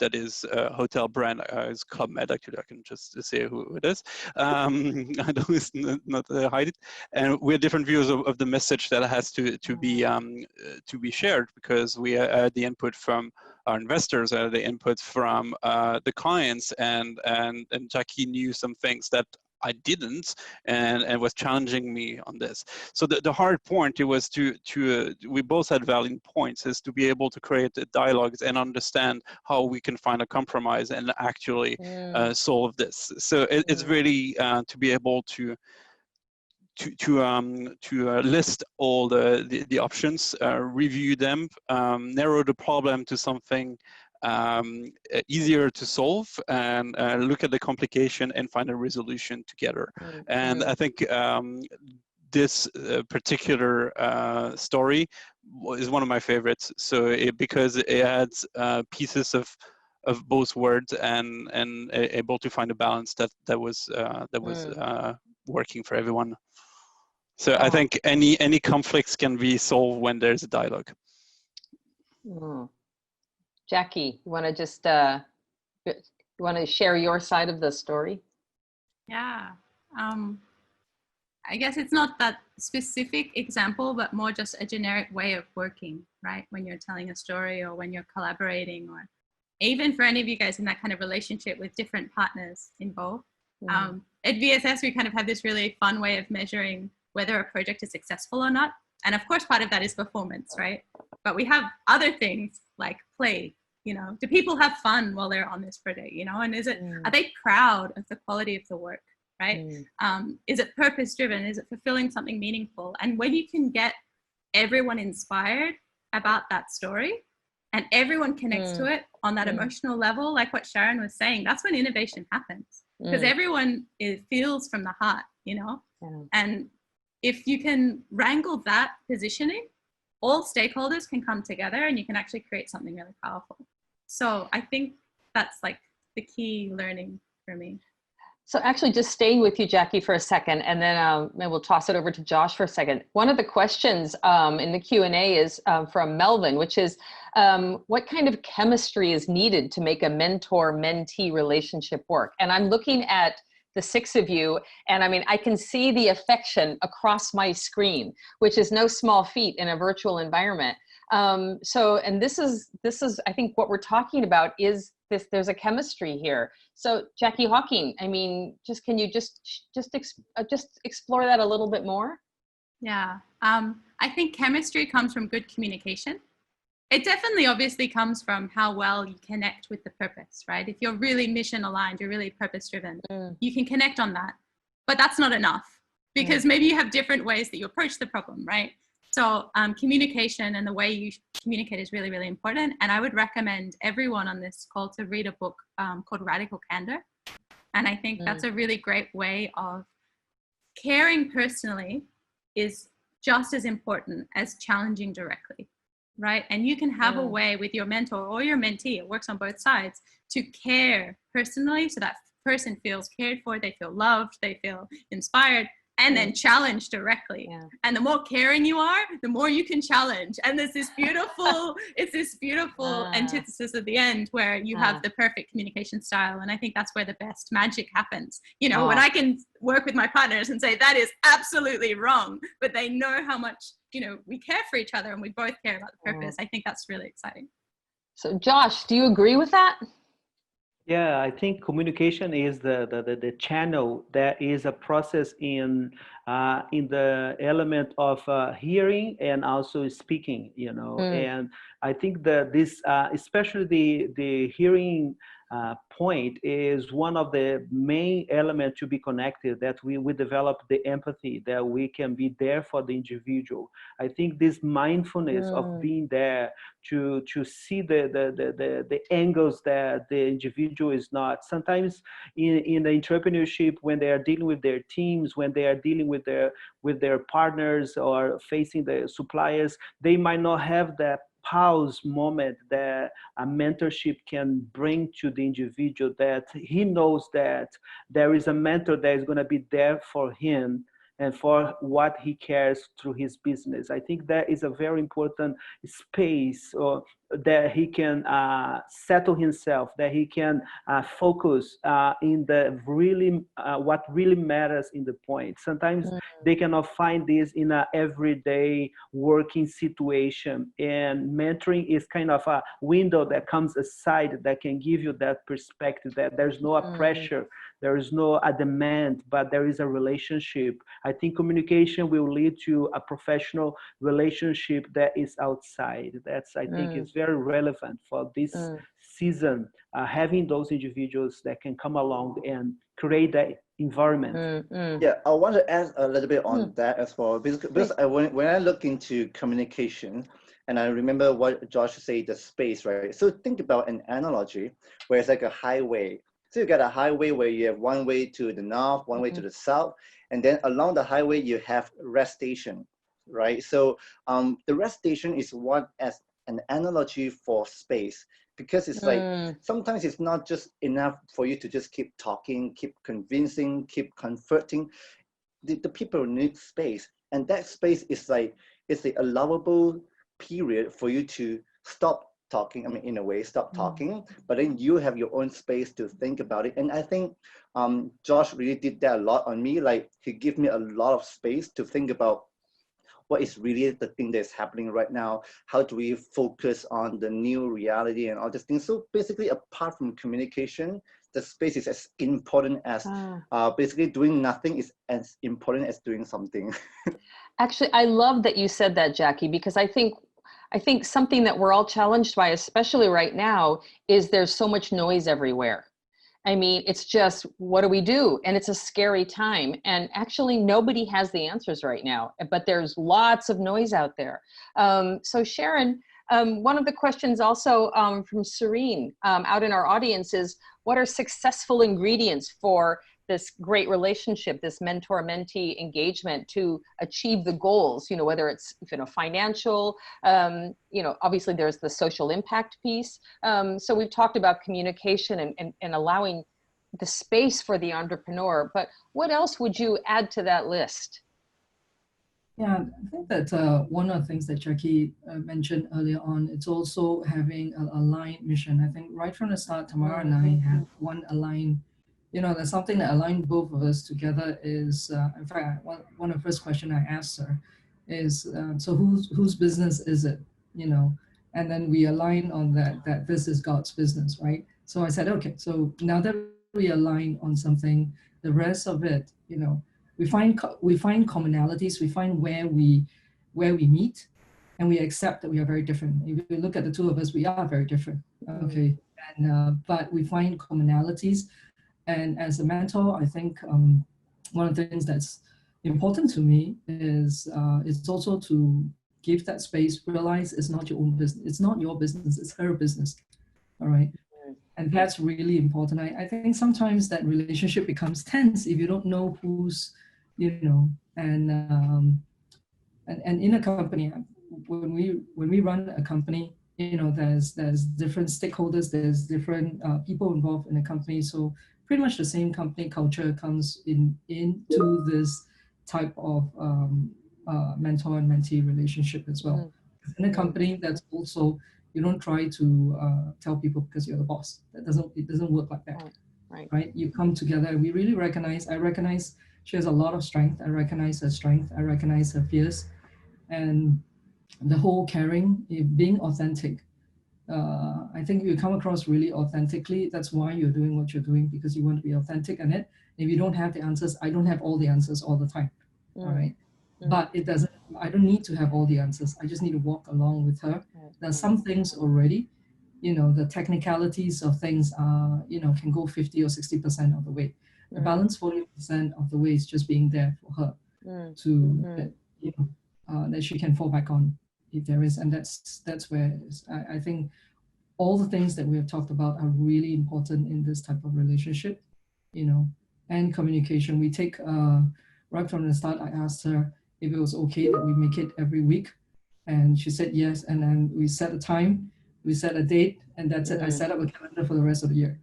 That is a hotel brand. It's Club Med, actually. I can just say who it is. I don't not hide it. And we have different views of the message that has to be shared, because we had the input from our investors, the input from the clients, and Jackie knew some things that I didn't, and was challenging me on this. So the hard point, it was we both had valid points, is to be able to create dialogues and understand how we can find a compromise and actually solve this. So it's really to be able to list all the options, review them, narrow the problem to something easier to solve, and look at the complication and find a resolution together. And I think this particular story is one of my favorites. So because it adds pieces of both words, and able to find a balance that was working for everyone. So I think any conflicts can be solved when there's a dialogue. Mm. Jackie, you want to just you want to share your side of the story? Yeah. I guess it's not that specific example, but more just a generic way of working, right? When you're telling a story or when you're collaborating, or even for any of you guys in that kind of relationship with different partners involved. At VSS, we kind of have this really fun way of measuring whether a project is successful or not. And of course, part of that is performance, right? But we have other things like play. Do people have fun while they're on this project? And are they proud of the quality of the work? Right? Is it purpose driven? Is it fulfilling something meaningful? And when you can get everyone inspired about that story and everyone connects to it on that emotional level, like what Sharon was saying, that's when innovation happens, because everyone feels from the heart, and if you can wrangle that positioning, all stakeholders can come together and you can actually create something really powerful. So I think that's like the key learning for me. So actually just staying with you, Jackie, for a second, and then maybe we'll toss it over to Josh for a second. One of the questions in the Q&A is from Melvin, which is, what kind of chemistry is needed to make a mentor-mentee relationship work? And I'm looking at the six of you, and I mean, I can see the affection across my screen, which is no small feat in a virtual environment. And this is, I think what we're talking about is this, there's a chemistry here. So Jackie Hawking, I mean, can you just explore that a little bit more? Yeah, I think chemistry comes from good communication. It definitely obviously comes from how well you connect with the purpose, right? If you're really mission aligned, you're really purpose driven, you can connect on that, but that's not enough, because maybe you have different ways that you approach the problem, right? So communication and the way you communicate is really, really important. And I would recommend everyone on this call to read a book called Radical Candor. And I think that's a really great way of caring personally is just as important as challenging directly, right? And you can have a way with your mentor or your mentee, it works on both sides, to care personally so that person feels cared for, they feel loved, they feel inspired, and then challenge directly. And the more caring you are, the more you can challenge. And there's this beautiful, it's this beautiful antithesis at the end where you have the perfect communication style. And I think that's where the best magic happens. When I can work with my partners and say, that is absolutely wrong, but they know how much, we care for each other and we both care about the purpose. I think that's really exciting. So Josh, do you agree with that? Yeah, I think communication is the channel that is a process in the element of hearing and also speaking, and I think that this, especially the hearing point, is one of the main elements to be connected, that we develop the empathy, that we can be there for the individual. I think this mindfulness of being there to see the angles that the individual is not. Sometimes in the entrepreneurship, when they are dealing with their teams, when they are dealing with their partners or facing the suppliers, they might not have that pause moment that a mentorship can bring to the individual, that he knows that there is a mentor that is going to be there for him and for what he cares through his business. I think that is a very important space that he can settle himself, that he can focus in the really what really matters in the point. Sometimes they cannot find this in an everyday working situation, and mentoring is kind of a window that comes aside that can give you that perspective, that there's no pressure, there is no a demand, but there is a relationship. I think communication will lead to a professional relationship that is outside. That's, I think, is very relevant for this season, having those individuals that can come along and create that environment. Yeah, I want to add a little bit on that as well, because when I look into communication, and I remember what Josh said, the space, right? So think about an analogy where it's like a highway. So you got a highway where you have one way to the north, one way to the south, and then along the highway you have rest station, right? So the rest station is what as an analogy for space, because it's like sometimes it's not just enough for you to just keep talking, keep convincing, keep comforting. The people need space, and that space is like it's the allowable period for you to stop talking. I mean, in a way, stop talking, but then you have your own space to think about it. And I think Josh really did that a lot on me. Like, he gave me a lot of space to think about what is really the thing that's happening right now. How do we focus on the new reality and all these things? So basically, apart from communication, the space is as important as basically doing nothing is as important as doing something. Actually, I love that you said that, Jackie, because I think something that we're all challenged by, especially right now, is there's so much noise everywhere. I mean, it's just, what do we do? And it's a scary time. And actually, nobody has the answers right now, but there's lots of noise out there. So Sharon, one of the questions also from Serene out in our audience is, what are successful ingredients for this great relationship, this mentor-mentee engagement to achieve the goals, you know, whether it's, you know, financial, you know, obviously there's the social impact piece. So we've talked about communication and allowing the space for the entrepreneur, but what else would you add to that list? Yeah, I think that one of the things that Jackie mentioned earlier on, it's also having an aligned mission. I think right from the start, Tamara and I have one aligned, you know, there's something that aligned both of us together is, in fact, one of the first questions I asked her is, so whose business is it, you know? And then we align on that this is God's business, right? So I said, okay, so now that we align on something, the rest of it, you know, we find commonalities, we find where we meet, and we accept that we are very different. If you look at the two of us, we are very different, okay? And but we find commonalities. And as a mentor, I think one of the things that's important to me is it's also to give that space, realize it's not your own business. It's not your business, it's her business, all right? And that's really important. I think sometimes that relationship becomes tense if you don't know who's, you know, and in a company, when we run a company, you know, there's different stakeholders, there's different people involved in a company. So pretty much the same company culture comes into this type of mentor and mentee relationship as well. In a company, that's also, you don't try to tell people because you're the boss. It doesn't work like that, right? You come together, and we really I recognize she has a lot of strength. I recognize her strength. I recognize her fears, and the whole caring, being authentic. I think you come across really authentically. That's why you're doing what you're doing, because you want to be authentic in it. If you don't have the answers, I don't have all the answers all the time, all right? But it doesn't, I don't need to have all the answers. I just need to walk along with her. There's some things already, you know, the technicalities of things are, you know, can go 50 or 60% of the way. The balance 40% of the way is just being there for her to, you know, that she can fall back on if there is. And that's where I think all the things that we have talked about are really important in this type of relationship, you know, and communication. We take, right from the start, I asked her if it was okay that we make it every week. And she said yes. And then we set a time, we set a date, and that's it. I set up a calendar for the rest of the year.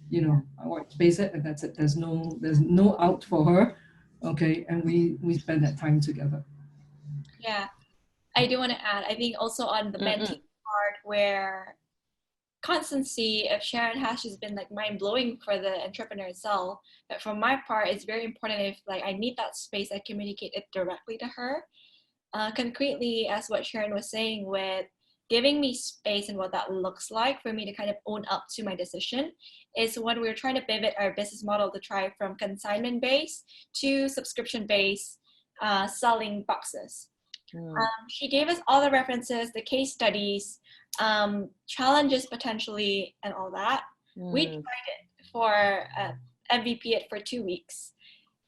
You know, I want to space it, and that's it. There's no out for her. Okay. And we spend that time together. Yeah, I do want to add, I think also on the mentee part where constancy of Sharon has just been like mind-blowing for the entrepreneur itself. But from my part, it's very important if like I need that space, I communicate it directly to her. Concretely, as what Sharon was saying, with giving me space and what that looks like for me to kind of own up to my decision, is when we're trying to pivot our business model to try from consignment-based to subscription-based selling boxes. She gave us all the references, the case studies, challenges potentially, and all that. We tried it for MVP it for 2 weeks.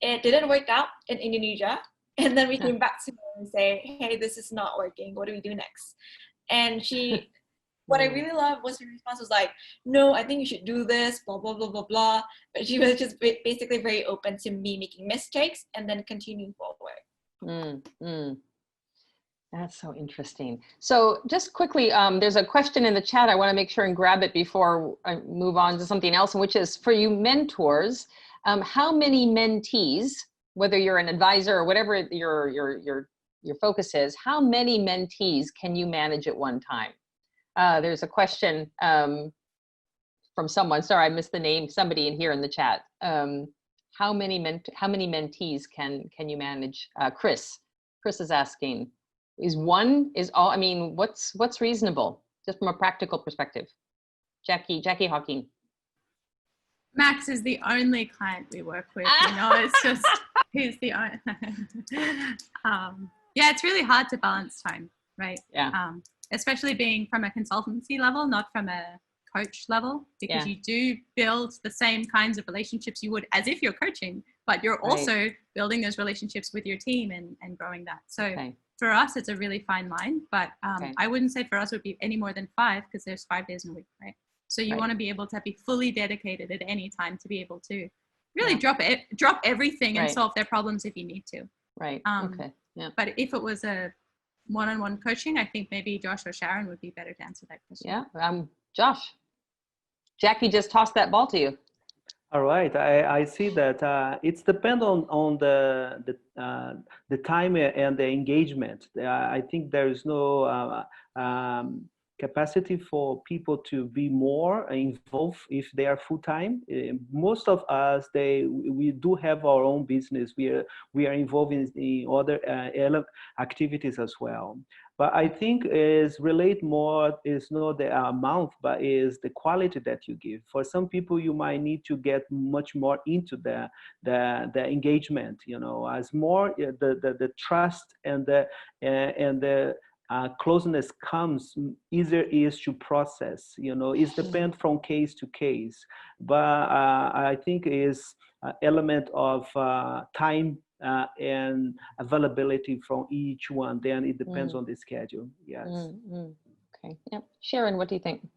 It didn't work out in Indonesia. And then we came back to her and say, hey, this is not working. What do we do next? And she, what I really loved was her response was like, no, I think you should do this, blah, blah, blah, blah, blah. But she was just basically very open to me making mistakes and then continuing forward. That's so interesting. So just quickly, there's a question in the chat. I want to make sure and grab it before I move on to something else, which is for you mentors, how many mentees, whether you're an advisor or whatever your focus is, how many mentees can you manage at one time? There's a question from someone. Sorry, I missed the name. Somebody in here in the chat. How many mentees can you manage? Chris is asking. Is all? I mean, what's reasonable, just from a practical perspective? Jackie Hawking. Max is the only client we work with. You know, it's just he's the only. Yeah, it's really hard to balance time, right? Yeah. Especially being from a consultancy level, not from a coach level, because you do build the same kinds of relationships you would as if you're coaching, but you're also building those relationships with your team and growing that. So for us, it's a really fine line, but I wouldn't say for us it would be any more than 5, because there's 5 days in a week, right? So you want to be able to be fully dedicated at any time to be able to really drop everything and solve their problems if you need to. Right. But if it was a one-on-one coaching, I think maybe Josh or Sharon would be better to answer that question. Yeah. Josh. Jackie just tossed that ball to you. All right, I see that it's depend on the time and the engagement. I think there is no capacity for people to be more involved if they are full-time. Most of us, we do have our own business. We are involved in other activities as well. But I think is relate more is not the amount, but is the quality that you give. For some people, you might need to get much more into the engagement. You know, as more the trust and the closeness comes, easier is to process. You know, it depends from case to case. But I think is element of time. And availability from each one, then it depends on the schedule. Yes. Okay. Yep. Sharon, what do you think?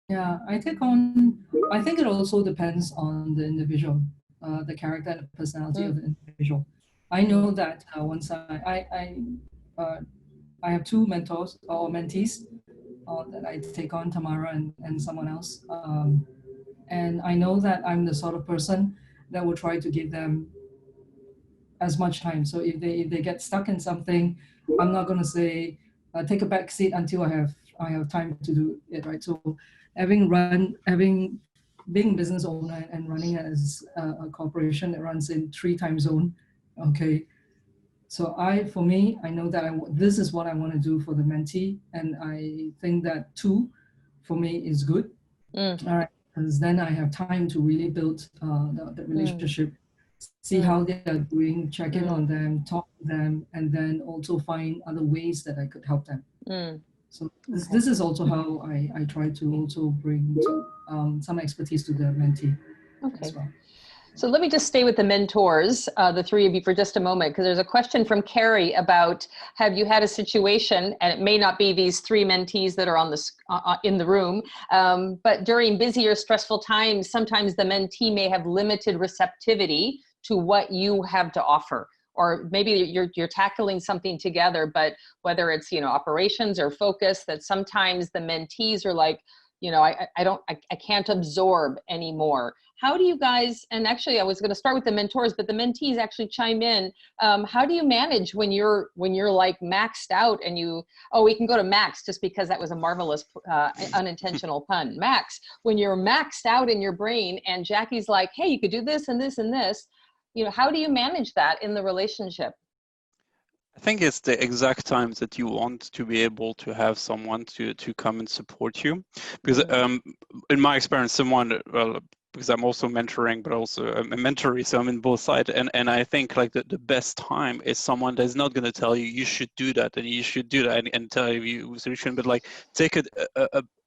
Yeah, I think it also depends on the individual, the character and the personality of the individual. I know that once I have 2 mentors or mentees that I take on, Tamara and someone else, and I know that I'm the sort of person that will try to give them as much time. So if they get stuck in something, I'm not going to say take a back seat until I have time to do it, right? So being business owner and running as a corporation that runs in 3 time zone, okay. So for me, I know that this is what I want to do for the mentee, and I think that 2 for me is good. All right, because then I have time to really build the relationship. See how they are doing, check in on them, talk to them, and then also find other ways that I could help them. So this is also how I try to also bring some expertise to the mentee as well. So let me just stay with the mentors, the 3 of you, for just a moment, because there's a question from Carrie about, have you had a situation, and it may not be these 3 mentees that are on in the room, but during busy or stressful times, sometimes the mentee may have limited receptivity to what you have to offer, or maybe you're tackling something together, but whether it's, you know, operations or focus, that sometimes the mentees are like, you know, I can't absorb anymore. How do you guys, and actually I was going to start with the mentors, but the mentees actually chime in. How do you manage when you're like maxed out and we can go to Max just because that was a marvelous unintentional pun. Max, when you're maxed out in your brain and Jackie's like, hey, you could do this and this and this, you know, how do you manage that in the relationship? I think it's the exact times that you want to be able to have someone to come and support you, because in my experience, because I'm also mentoring, but also I'm a mentoree, so I'm in both sides. And I think like the best time is someone that's not going to tell you should do that and you should do that and tell you a solution, but like take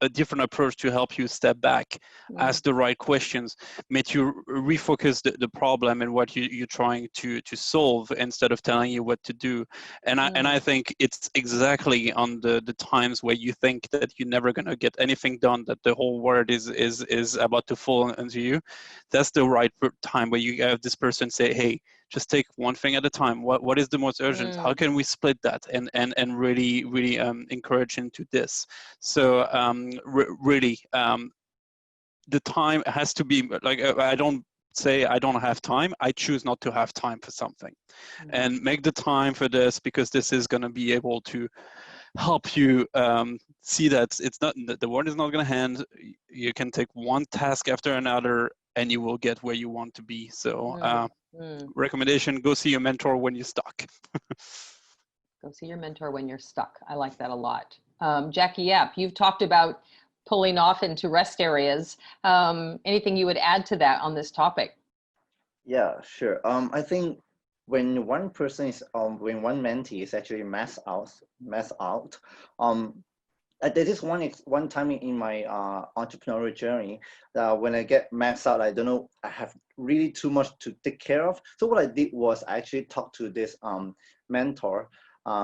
a different approach to help you step back, ask the right questions, make you refocus the problem and what you're trying to solve instead of telling you what to do. And I think it's exactly on the times where you think that you're never going to get anything done, that the whole world is about to fall into you. That's the right time where you have this person say, hey, just take one thing at a time. What is the most urgent? How can we split that and really encourage into this? So really, the time has to be like, I don't say I don't have time. I choose not to have time for something, and make the time for this, because this is going to be able to help you see that it's not, the world is not going to end. You can take one task after another and you will get where you want to be. So recommendation, go see your mentor when you're stuck. Go see your mentor when you're stuck. I like that a lot. Jackie Yap, you've talked about pulling off into rest areas. Anything you would add to that on this topic? Yeah, sure. I think when one person is when one mentee is actually mass out, there is one time in my entrepreneurial journey that when I get maxed out, I don't know, I have really too much to take care of. So what I did was I actually talked to this mentor.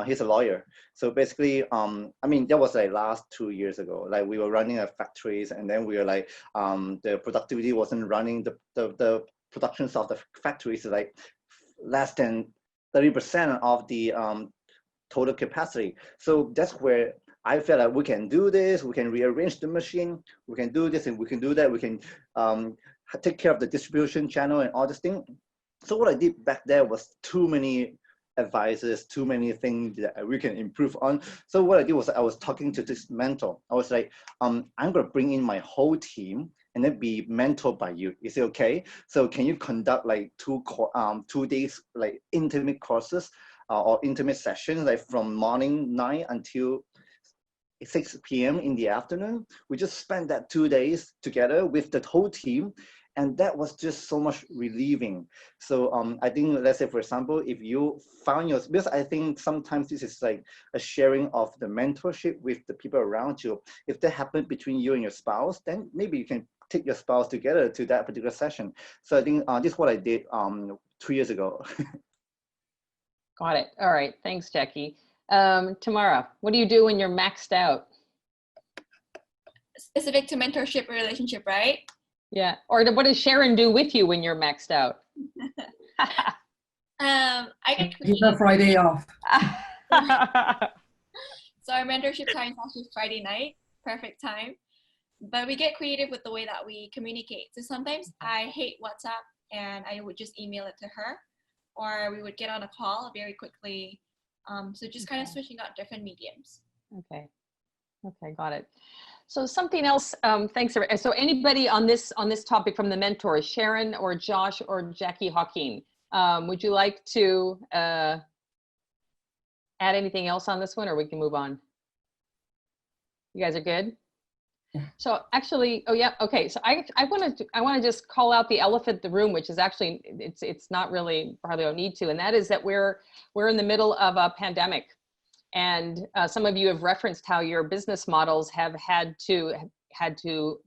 He's a lawyer. So basically, I mean, that was like last 2 years ago. Like we were running a factories, and then we were like, the productivity wasn't running. The productions of the factories is like less than 30% of the total capacity. So that's where I felt like we can do this. We can rearrange the machine. We can do this and we can do that. We can take care of the distribution channel and all this thing. So what I did back there was too many advices, too many things that we can improve on. So what I did was I was talking to this mentor. I was like, I'm gonna bring in my whole team and then be mentored by you. Is it okay? So can you conduct like 2 days like intimate courses or intimate sessions, like from morning 9 until 6 p.m. in the afternoon? We just spent that 2 days together with the whole team. And that was just so much relieving. So I think, let's say, for example, if you found your, because I think sometimes this is like a sharing of the mentorship with the people around you. If that happened between you and your spouse, then maybe you can take your spouse together to that particular session. So I think this is what I did 2 years ago. Got it. All right. Thanks, Jackie. Tamara, what do you do when you're maxed out? Specific to mentorship or relationship, right? Yeah. Or what does Sharon do with you when you're maxed out? I get Give her Friday off. So our mentorship time is actually Friday night, perfect time. But we get creative with the way that we communicate. So sometimes I hate WhatsApp and I would just email it to her, or we would get on a call very quickly. So just kind of switching out different mediums. Okay. Okay, got it. So something else, thanks. So anybody on this topic from the mentors, Sharon or Josh or Jackie Hawking, would you like to add anything else on this one, or we can move on? You guys are good? So actually, oh yeah, okay. So I want to just call out the elephant in the room, which is actually, it's not really, probably don't need to, and that is that we're in the middle of a pandemic. And some of you have referenced how your business models have had to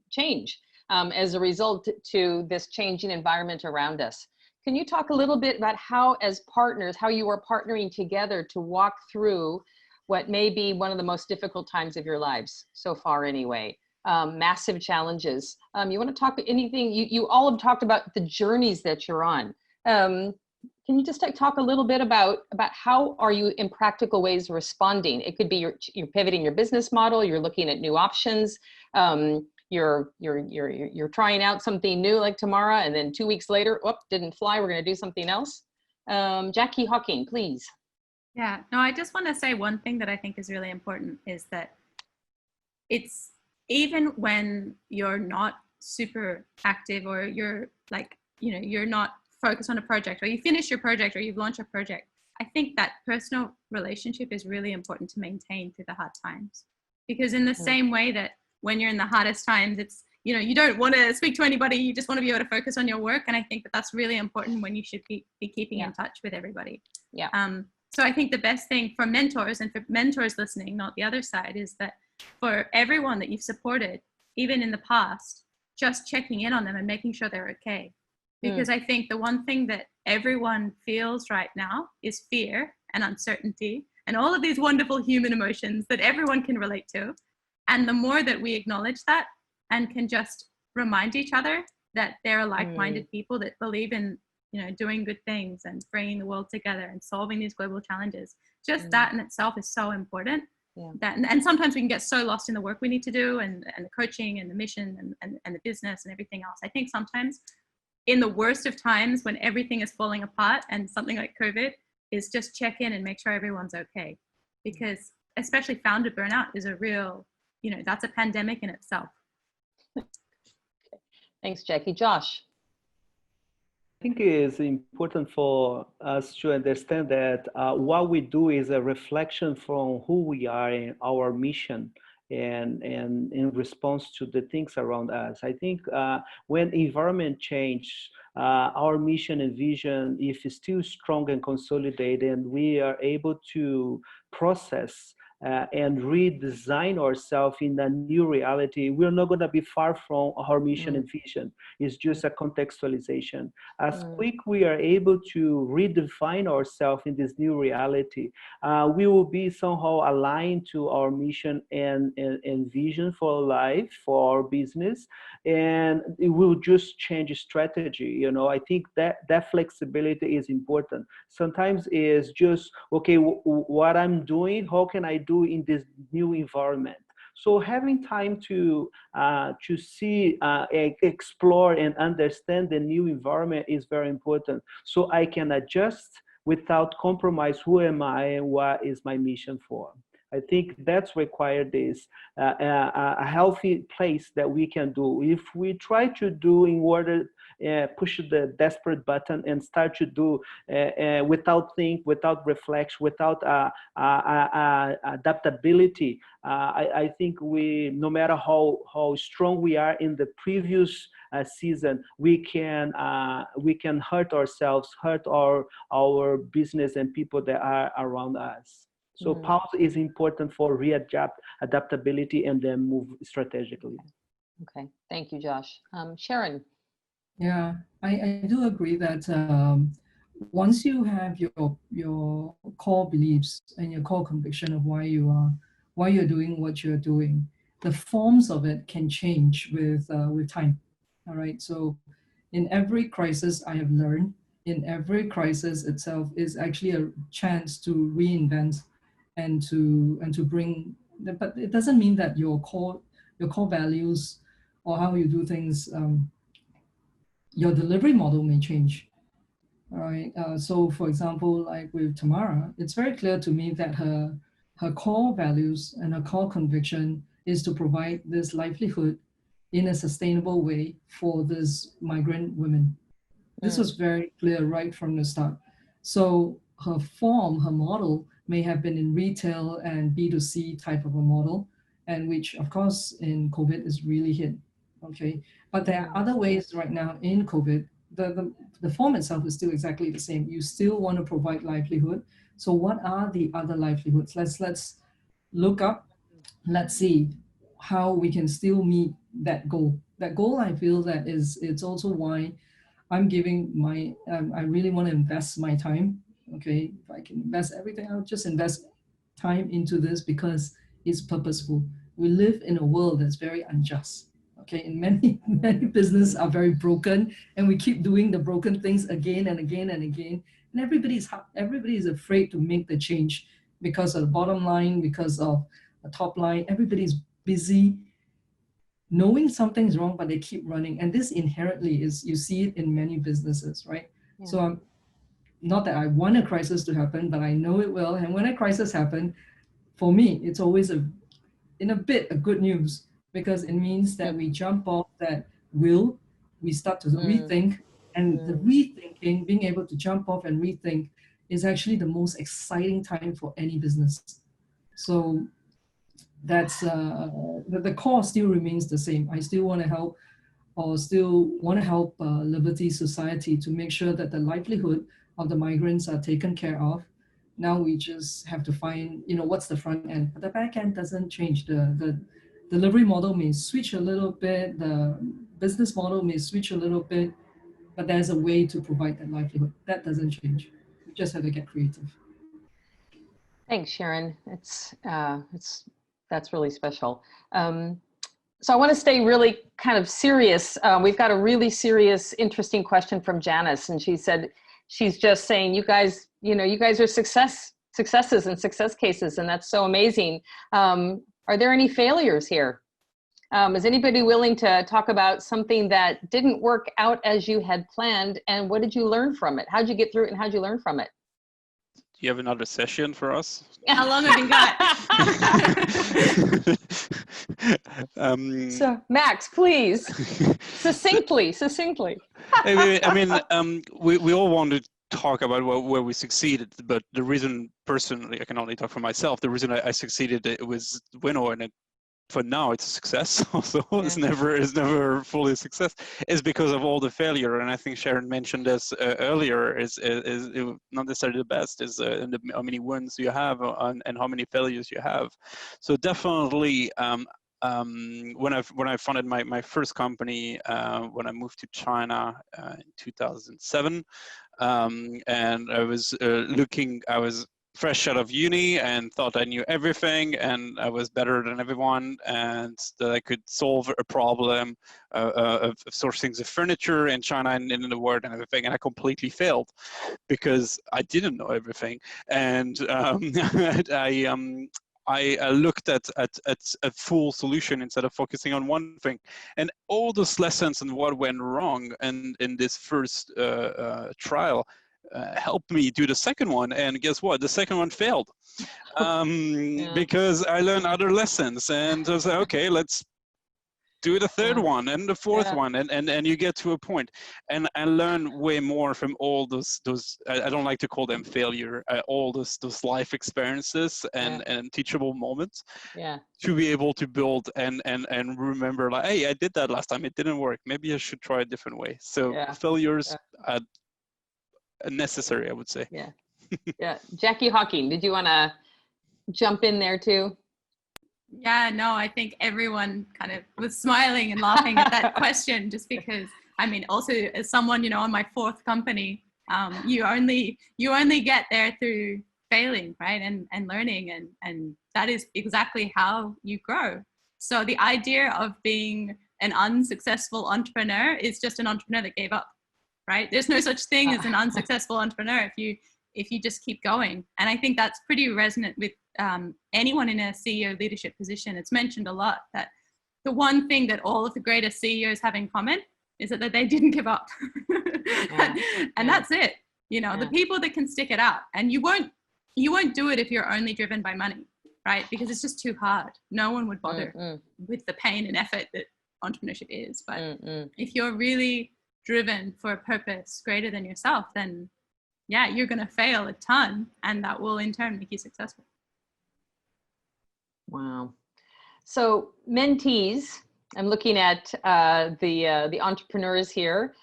change as a result to this changing environment around us. Can you talk a little bit about how, as partners, how you are partnering together to walk through what may be one of the most difficult times of your lives so far anyway? Massive challenges. You want to talk anything? You all have talked about the journeys that you're on. Can you just talk a little bit about how are you in practical ways responding? It could be you're pivoting your business model, you're looking at new options, you're trying out something new like Tamara, and then 2 weeks later, whoop, didn't fly, we're going to do something else. Jackie Hawking, please. Yeah, no, I just want to say one thing that I think is really important is that it's even when you're not super active, or you're like, you're not focused on a project, or you finish your project, or you've launched a project, I think that personal relationship is really important to maintain through the hard times. Because in the same way that when you're in the hardest times, it's, you don't want to speak to anybody, you just want to be able to focus on your work. And I think that that's really important when you should be keeping in touch with everybody. Yeah. So I think the best thing for mentors, and for mentors listening, not the other side, is that for everyone that you've supported, even in the past, just checking in on them and making sure they're okay. Because I think the one thing that everyone feels right now is fear and uncertainty and all of these wonderful human emotions that everyone can relate to. And the more that we acknowledge that and can just remind each other that there are like-minded people that believe in, doing good things and bringing the world together and solving these global challenges, just that in itself is so important. Yeah. And sometimes we can get so lost in the work we need to do and the coaching and the mission and the business and everything else. I think sometimes in the worst of times, when everything is falling apart and something like COVID, is just check in and make sure everyone's okay. Because especially founder burnout is a real, you know, that's a pandemic in itself. Thanks, Jackie. Josh. I think it is important for us to understand that what we do is a reflection from who we are and our mission, and in response to the things around us. I think when environment change, our mission and vision, if it's still strong and consolidated, and we are able to process and redesign ourselves in a new reality, we're not going to be far from our mission and vision. It's just a contextualization. As quick we are able to redefine ourselves in this new reality, we will be somehow aligned to our mission and vision for life, for our business, and it will just change strategy. You know, I think that flexibility is important. Sometimes it's just, okay, what I'm doing, how can I do in this new environment? So having time to see, explore, and understand the new environment is very important. So I can adjust without compromise who am I and what is my mission for. I think that's required is a healthy place that we can do. If we try to do in order, push the desperate button and start to do without think, without reflection, without adaptability, I think we, no matter how strong we are in the previous season, we can hurt ourselves, hurt our business and people that are around us. So pause is important for adaptability and then move strategically. Okay, thank you, Josh. Sharon. Yeah, I do agree that once you have your core beliefs and your core conviction of why you're doing what you're doing, the forms of it can change with time. All right. So in every crisis, I have learned, in every crisis itself is actually a chance to reinvent and to bring. But it doesn't mean that your core values or how you do things, your delivery model may change. All right. So for example, like with Tamara, it's very clear to me that her core values and her core conviction is to provide this livelihood in a sustainable way for these migrant women. This was very clear right from the start. So her model may have been in retail and B2C type of a model, and which of course in COVID is really hit. Okay, but there are other ways right now in COVID. The form itself is still exactly the same. You still want to provide livelihood. So what are the other livelihoods? Let's look up. Let's see how we can still meet that goal. That goal, I feel that it's also why I'm giving my, I really want to invest my time. Okay, if I can invest everything, I'll just invest time into this because it's purposeful. We live in a world that's very unjust. Okay, and many businesses are very broken, and we keep doing the broken things again and again and again. And everybody is afraid to make the change because of the bottom line, because of the top line. Everybody's busy knowing something's wrong, but they keep running. And this inherently is, you see it in many businesses, right? Yeah. So I'm not that I want a crisis to happen, but I know it will. And when a crisis happens, for me, it's always a good news, because it means that we jump off that wheel, we start to rethink, and the rethinking, being able to jump off and rethink, is actually the most exciting time for any business. So that's the core still remains the same. I still want to help, Liberty Society to make sure that the livelihood of the migrants are taken care of. Now we just have to find, what's the front end, but the back end doesn't change. The delivery model may switch a little bit, the business model may switch a little bit, but there's a way to provide that livelihood. That doesn't change. We just have to get creative. Thanks, Sharon. That's really special. So I want to stay really kind of serious. We've got a really serious, interesting question from Janice, and she said, she's just saying, you guys are successes and success cases, and that's so amazing. Are there any failures here? Is anybody willing to talk about something that didn't work out as you had planned, and what did you learn from it? How'd you get through it, and how'd you learn from it? you have another session for us? How long have you got? So Max, please, succinctly. I mean, we all want to talk about where we succeeded, but the reason personally, I can only talk for myself, the reason I succeeded, it was Winnow, and for now it's a success. Also, it's never fully a success. Is because of all the failure, and I think Sharon mentioned this earlier. Is not necessarily the best. Is how many wins you have and how many failures you have. So definitely. When I founded my first company, when I moved to China in 2007, and I was I was fresh out of uni and thought I knew everything and I was better than everyone and that I could solve a problem of sourcing the furniture in China and in the world and everything, and I completely failed because I didn't know everything. And I looked at a full solution instead of focusing on one thing, and all those lessons and what went wrong and in this first trial helped me do the second one. And guess what? The second one failed because I learned other lessons, and I was like, okay, let's do the third one and the fourth one, and you get to a point. And I learn way more from all those I don't like to call them failure, all those life experiences and teachable moments, to be able to build and remember, like, hey, I did that last time, it didn't work, maybe I should try a different way. So failures are necessary, I would say. Jackie Hawking, did you want to jump in there too? Yeah, no, I think everyone kind of was smiling and laughing at that question, just because, I mean, also as someone, you know, on my fourth company, you only get there through failing, right? And learning, and that is exactly how you grow. So the idea of being an unsuccessful entrepreneur is just an entrepreneur that gave up, right? There's no such thing as an unsuccessful entrepreneur if you just keep going. And I think that's pretty resonant with anyone in a CEO leadership position. It's mentioned a lot that the one thing that all of the greatest CEOs have in common is that they didn't give up. And that's it. You know, the people that can stick it out, and you won't do it if you're only driven by money, right? Because it's just too hard. No one would bother with the pain and effort that entrepreneurship is. But if you're really driven for a purpose greater than yourself, then yeah, you're going to fail a ton, and that will in turn make you successful. Wow. So mentees, I'm looking at the entrepreneurs here.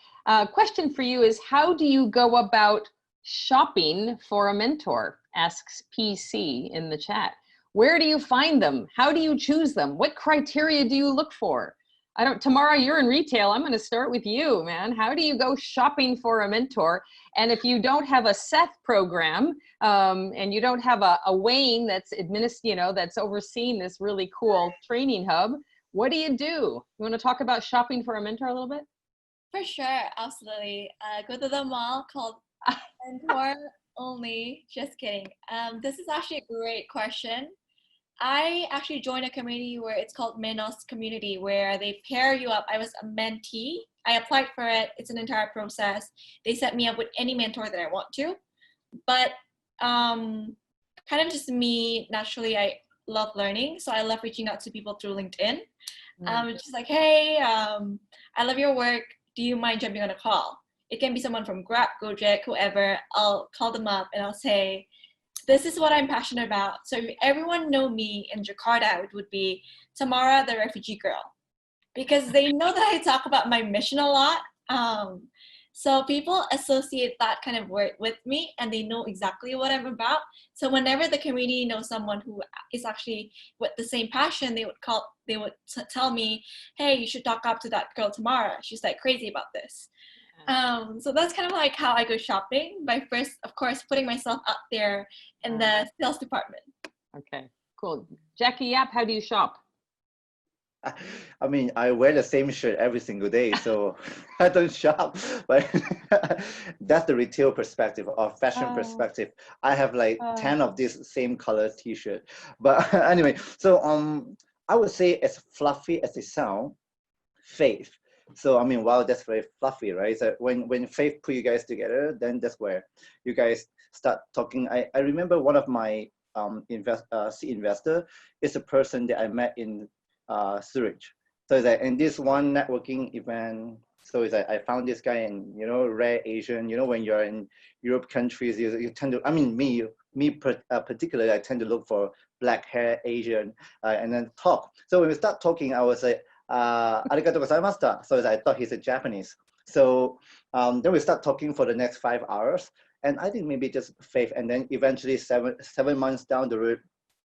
Question for you is, how do you go about shopping for a mentor? Asks PC in the chat. Where do you find them? How do you choose them? What criteria do you look for? Tamara, you're in retail. I'm going to start with you, man. How do you go shopping for a mentor? And if you don't have a Seth program, and you don't have a Wayne that's that's overseeing this really cool training hub, what do? You want to talk about shopping for a mentor a little bit? For sure, absolutely. Go to the mall called Mentor Only. Just kidding. This is actually a great question. I actually joined a community where it's called Minos Community, where they pair you up. I was a mentee. I applied for it. It's an entire process. They set me up with any mentor that I want to. But kind of just me, naturally, I love learning. So I love reaching out to people through LinkedIn. Just like, hey, I love your work. Do you mind jumping on a call? It can be someone from Grab, Gojek, whoever. I'll call them up and I'll say, this is what I'm passionate about. So if everyone know me in Jakarta, it would be Tamara, the refugee girl, because they know that I talk about my mission a lot. So people associate that kind of word with me, and they know exactly what I'm about. So whenever the community knows someone who is actually with the same passion, they would tell me, hey, you should talk up to that girl Tamara. She's like crazy about this. So that's kind of like how I go shopping, by first, of course, putting myself out there in the sales department. Okay, cool. Jackie Yap, how do you shop? I mean, I wear the same shirt every single day, so I don't shop. But that's the retail perspective or fashion perspective. I have like 10 of this same color T-shirt. But anyway, so I would say, as fluffy as they sound, faith. So I mean, wow, that's very fluffy, right? So when faith put you guys together, then that's where you guys start talking, I remember one of my seed investor is a person that I met in Zurich. So it's like, in this one networking event, so it's like I found this guy, and rare Asian. When you're in Europe countries, you tend to. I mean, particularly, I tend to look for black hair Asian, and then talk. So when we start talking, I was like, "Arigato gozaimashita." So I thought he's a Japanese. So then we start talking for the next 5 hours, and I think maybe just faith, and then eventually 7 months down the road,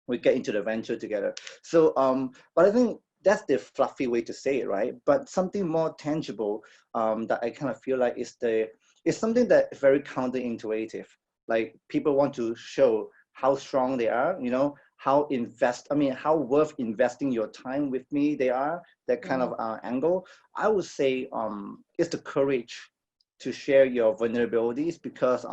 we get into the venture together. So, but I think that's the fluffy way to say it, right? But something more tangible that I kind of feel like is something that is very counterintuitive. Like, people want to show how strong they are, how worth investing your time with me they are, that kind of angle. I would say it's the courage to share your vulnerabilities, because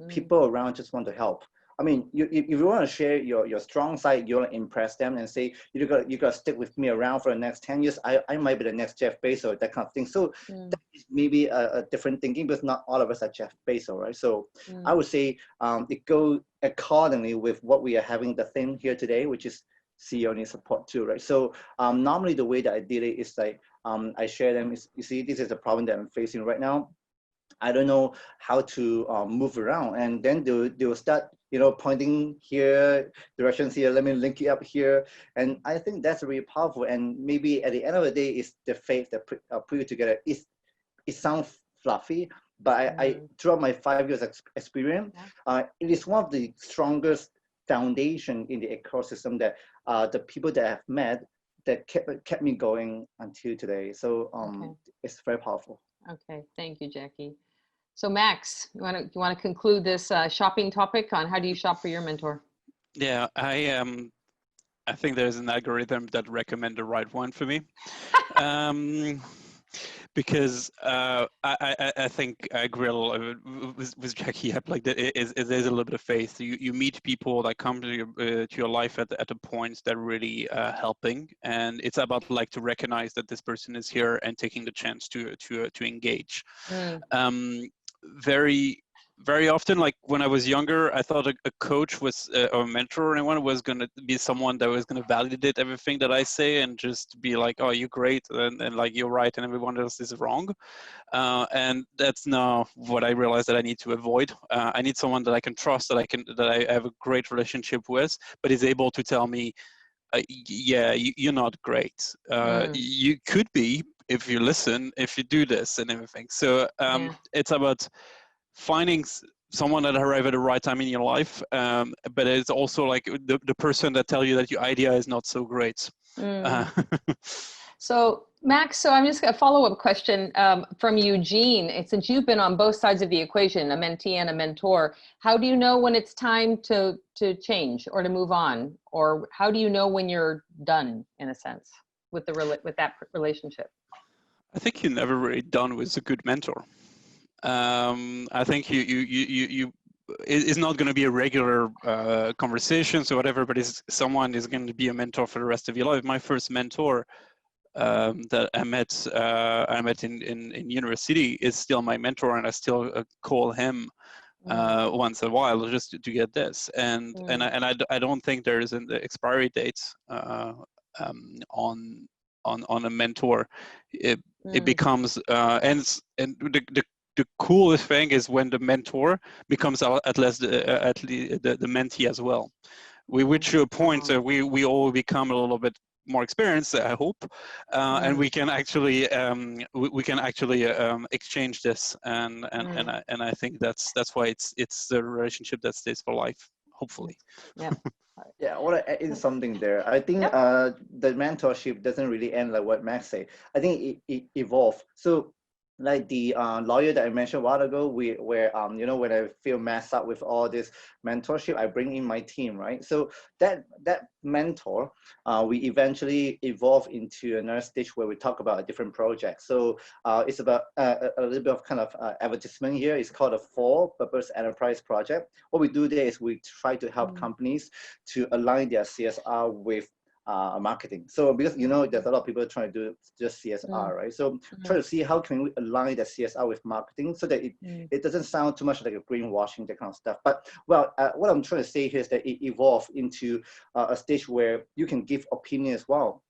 people around just want to help. I mean, if you want to share your strong side, you want to impress them and say, you got to stick with me around for the next 10 years. I might be the next Jeff Bezos, that kind of thing. So that is maybe a different thinking, because not all of us are Jeff Bezos, right? So I would say it goes accordingly with what we are having the theme here today, which is CEO need support too, right? So normally the way that I did it is like, I share them, you see, this is a problem that I'm facing right now. I don't know how to move around, and then they'll start, pointing here, directions here, let me link it up here. And I think that's really powerful. And maybe at the end of the day, it's the faith that put you together. It sounds fluffy, but I throughout my 5 years experience, it is one of the strongest foundation in the ecosystem that the people that I've met that kept me going until today. So it's very powerful. Okay, thank you, Jackie. So Max, you want to conclude this shopping topic on how do you shop for your mentor? Yeah, I think there's an algorithm that recommend the right one for me. Because I think I agree with Jackie. Like, there's a little bit of faith. You meet people that come to your life at a point that really helping, and it's about like to recognize that this person is here and taking the chance to engage. Very often, like when I was younger, I thought a coach was or a mentor or anyone was going to be someone that was going to validate everything that I say and just be like, oh, you're great, and like, you're right, and everyone else is wrong. And that's now what I realized that I need to avoid. I need someone that I can trust, that I have a great relationship with, but is able to tell me, yeah, you're not great. You could be, if you listen, if you do this and everything. So it's about finding someone that arrive at the right time in your life, but it's also like the person that tell you that your idea is not so great. So Max, I'm just a follow-up question from Eugene. Since you've been on both sides of the equation, a mentee and a mentor, how do you know when it's time to change or to move on? Or how do you know when you're done, in a sense, with that relationship? I think you're never really done with a good mentor. I think it's not going to be a regular conversation, so whatever, but someone is going to be a mentor for the rest of your life. My first mentor that I met in university is still my mentor, and I still call him once in a while just to get this. And I don't think there is an expiry date on a mentor. It becomes and the coolest thing is when the mentor becomes at least the mentee as well. We reach to a point that we all become a little bit more experienced, I hope, and we can actually exchange this, and I think that's why it's the relationship that stays for life, hopefully. Yeah. Yeah, I want to add something there. I think the mentorship doesn't really end like what Max said. I think it evolves. So, like the lawyer that I mentioned a while ago, when I feel messed up with all this mentorship, I bring in my team, right? So that mentor, we eventually evolve into another stage where we talk about a different project. So it's about a little bit of kind of advertisement here. It's called a For-Purpose Enterprise Project. What we do there is we try to help companies to align their CSR with marketing. So because there's a lot of people trying to do just CSR, right? So try to see how can we align the CSR with marketing so that it doesn't sound too much like a greenwashing, that kind of stuff. But well, what I'm trying to say here is that it evolved into a stage where you can give opinion as well.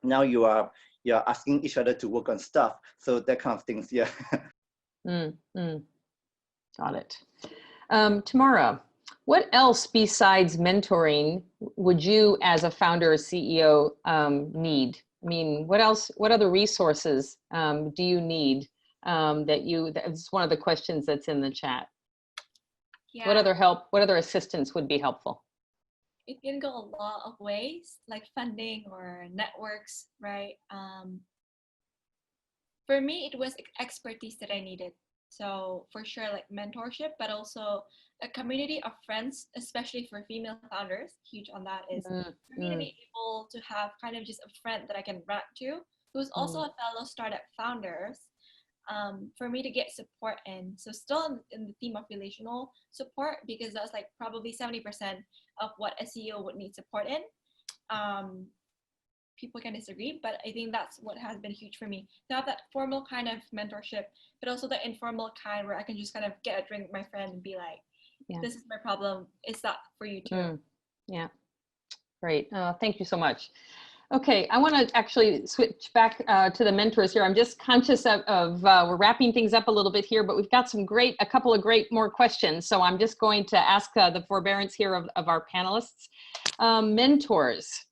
Now you're asking each other to work on stuff. So that kind of things, yeah. Got it. Tamara, what else besides mentoring would you as a founder or CEO need? I mean, what other resources do you need that's one of the questions that's in the chat. Yeah. What other help, what other assistance would be helpful? It can go a lot of ways, like funding or networks, right? For me, it was expertise that I needed. So for sure, like mentorship, but also a community of friends, especially for female founders. Huge on that is for me to be able to have kind of just a friend that I can rant to, who's also a fellow startup founders, for me to get support in. So still in the theme of relational support, because that's like probably 70% of what a CEO would need support in. People can disagree, but I think that's what has been huge for me, to have that formal kind of mentorship, but also the informal kind where I can just kind of get a drink with my friend and be like, this is my problem, is that for you too? Yeah, great. Thank you so much. Okay, I want to actually switch back to the mentors here. I'm just conscious of we're wrapping things up a little bit here, but we've got a couple of great more questions. So I'm just going to ask the forbearance here of our panelists. Mentors.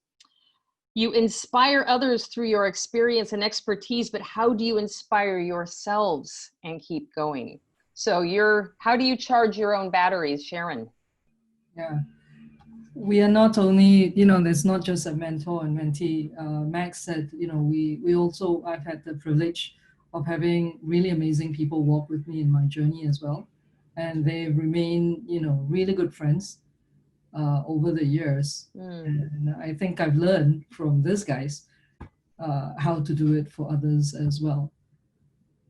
You inspire others through your experience and expertise, but how do you inspire yourselves and keep going? So how do you charge your own batteries, Sharon? Yeah, we are not only, there's not just a mentor and mentee. Max said, we also, I've had the privilege of having really amazing people walk with me in my journey as well. And they remain, really good friends over the years. And I think I've learned from these guys how to do it for others as well.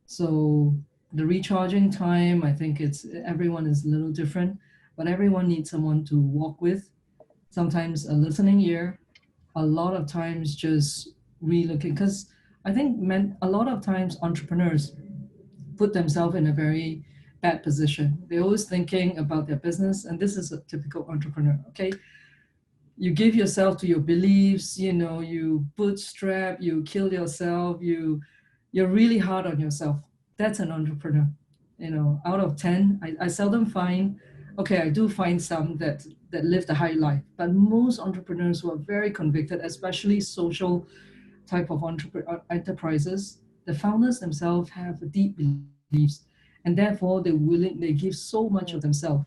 So the recharging time, I think everyone is a little different, but everyone needs someone to walk with. Sometimes a listening ear, a lot of times just relooking, because I think a lot of times entrepreneurs put themselves in a very bad position. They're always thinking about their business, and this is a typical entrepreneur, okay? You give yourself to your beliefs, you bootstrap, you kill yourself, you're really hard on yourself. That's an entrepreneur. Out of 10, I seldom find, okay, I do find some that live the high life, but most entrepreneurs who are very convicted, especially social type of enterprises, the founders themselves have deep beliefs, and therefore they give so much of themselves,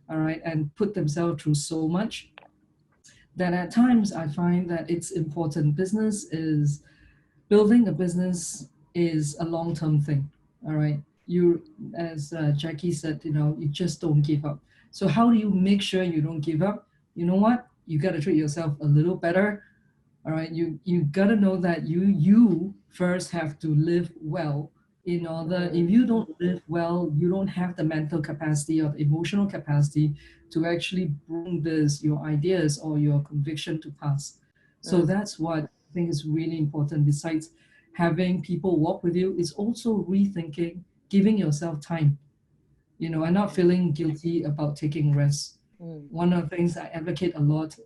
all right, and put themselves through so much that at times I find that it's important. Building a business is a long-term thing, all right? You, as Jackie said, you just don't give up. So how do you make sure you don't give up? You know what? You got to treat yourself a little better, all right? You got to know that you first have to live well. If you don't live well, you don't have the mental capacity or the emotional capacity to actually bring your ideas or your conviction to pass. So that's what I think is really important. Besides having people walk with you, it's also rethinking, giving yourself time, and not feeling guilty about taking rest. One of the things I advocate a lot,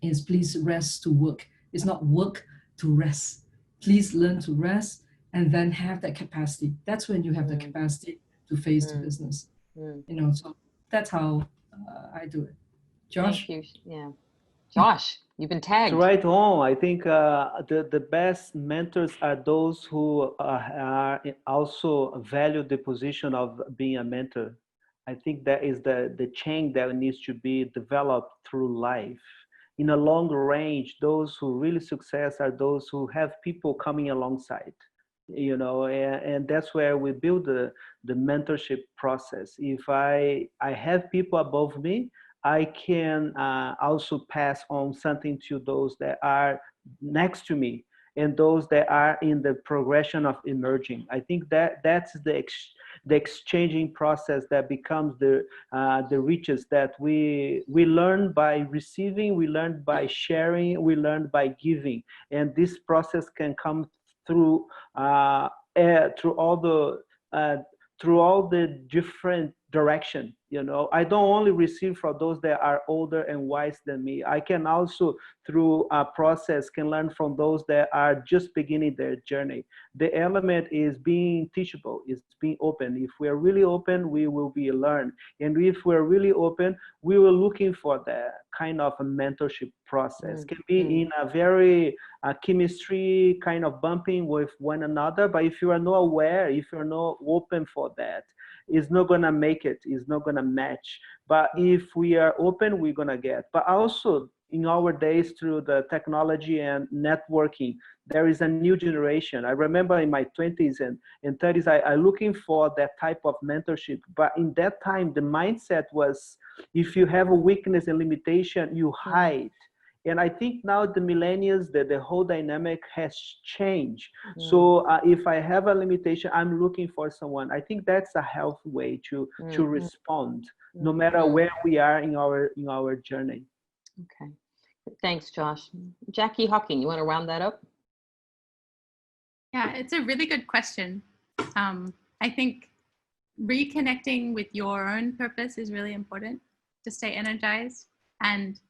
is please rest to work. It's not work to rest. Please learn to rest and then have that capacity. That's when you have the capacity to face the business. So that's how I do it. Josh? Thank you. Yeah. Josh, you've been tagged. So right on. I think the best mentors are those who are also value the position of being a mentor. I think that is the chain that needs to be developed through life. In a long range, those who really success are those who have people coming alongside, and that's where we build the mentorship process. If I have people above me, I can also pass on something to those that are next to me and those that are in the progression of emerging. I think that's the exchanging process that becomes the riches that we learn by receiving, we learn by sharing, we learn by giving, and this process can come through through all the different direction. You know, I don't only receive from those that are older and wise than me. I can also, through a process, can learn from those that are just beginning their journey. The element is being teachable, is being open. If we are really open, we will be learned. And if we're really open, we will looking for that kind of a mentorship process. Can be in a very chemistry kind of bumping with one another, but if you are not aware, if you're not open for that, it's not gonna make it, it's not gonna match. But if we are open, we're gonna get. But also in our days, through the technology and networking, there is a new generation. I remember in my 20s and 30s, I looking for that type of mentorship. But in that time, the mindset was, if you have a weakness and limitation, you hide. And I think now the millennials, the whole dynamic has changed. So if I have a limitation, I'm looking for someone. I think that's a healthy way to respond, no matter where we are in our journey. Okay, thanks, Josh. Jackie Hawking, you want to round that up? Yeah, it's a really good question. I think reconnecting with your own purpose is really important to stay energized, and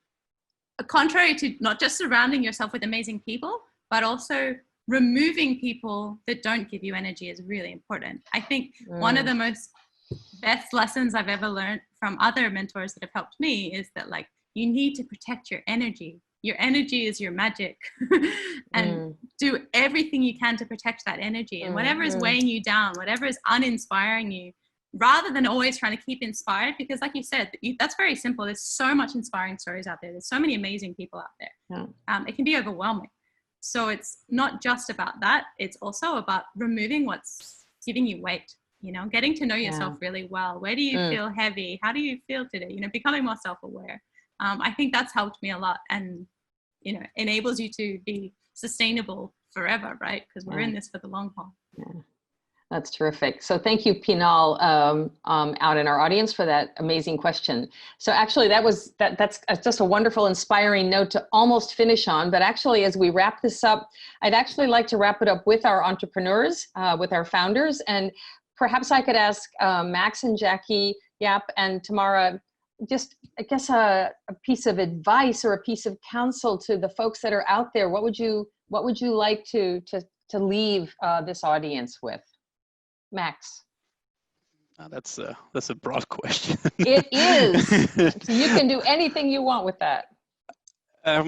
contrary to not just surrounding yourself with amazing people, but also removing people that don't give you energy is really important. I think one of the most best lessons I've ever learned from other mentors that have helped me is that, like, you need to protect your energy. Your energy is your magic. And do everything you can to protect that energy. And whatever is weighing you down, whatever is uninspiring you, rather than always trying to keep inspired, because like you said, that's very simple. There's so much inspiring stories out there. There's so many amazing people out there. It can be overwhelming. So it's not just about that. It's also about removing what's giving you weight, you know, getting to know yourself really well. Where do you feel heavy? How do you feel today? You know, becoming more self-aware. I think that's helped me a lot, and, you know, enables you to be sustainable forever, right? Because we're in this for the long haul. That's terrific. So thank you, Pinal, out in our audience, for that amazing question. So actually that's just a wonderful, inspiring note to almost finish on. But actually, as we wrap this up, I'd actually like to wrap it up with our entrepreneurs, with our founders. And perhaps I could ask Max and Jackie, Yap and Tamara, just, I guess, a piece of advice or a piece of counsel to the folks that are out there. What would you like to leave this audience with? Max. That's a broad question. It is. So you can do anything you want with that. I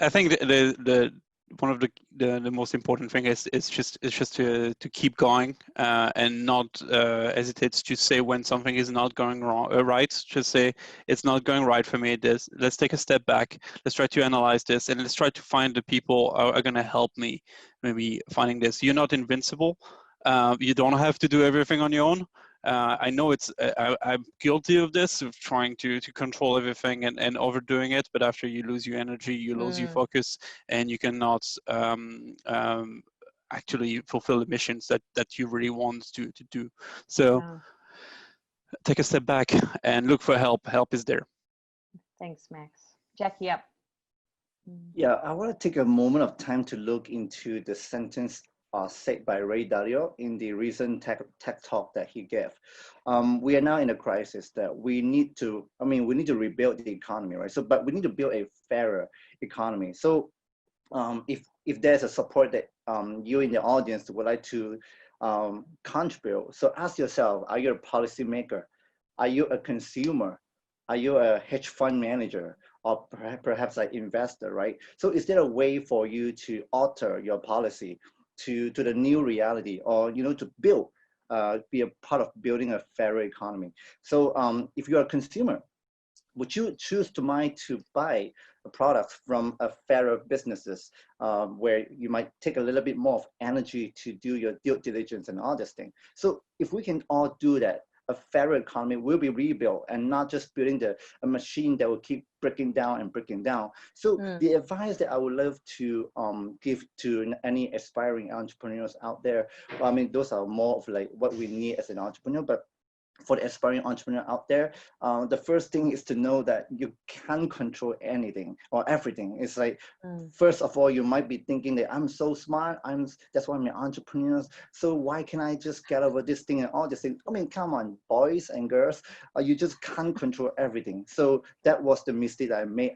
think the one of the most important thing is just to keep going and not hesitate to say when something is not going right. Just say, it's not going right for me. Let's take a step back. Let's try to analyze this, and let's try to find the people who are going to help me. Maybe finding this. You're not invincible. You don't have to do everything on your own. I know I'm guilty of this, of trying to control everything and overdoing it. But after you lose your energy, you lose your focus, and you cannot actually fulfill the missions that you really want to do. So take a step back and look for help. Help is there. Thanks, Max. Jackie, up. Yeah, I want to take a moment of time to look into the sentence said by Ray Dalio in the recent tech talk that he gave. We are now in a crisis that we need to rebuild the economy, right? So, but we need to build a fairer economy. So, if there's a support that you in the audience would like to contribute, so ask yourself: are you a policymaker? Are you a consumer? Are you a hedge fund manager? Or perhaps an investor, right? So, is there a way for you to alter your policy to the new reality, or to build, be a part of building a fairer economy? So if you're a consumer, would you choose to buy a product from a fairer businesses where you might take a little bit more of energy to do your due diligence and all this thing? So if we can all do that, a fairer economy will be rebuilt, and not just building a machine that will keep breaking down and breaking down. So the advice that I would love to give to any aspiring entrepreneurs out there, well, I mean, those are more of like what we need as an entrepreneur, but for the aspiring entrepreneur out there, the first thing is to know that you can't control anything or everything. It's like, first of all, you might be thinking that I'm so smart, that's why I'm an entrepreneur. So why can I just get over this thing and all this thing? I mean, come on, boys and girls, you just can't control everything. So that was the mistake that I made.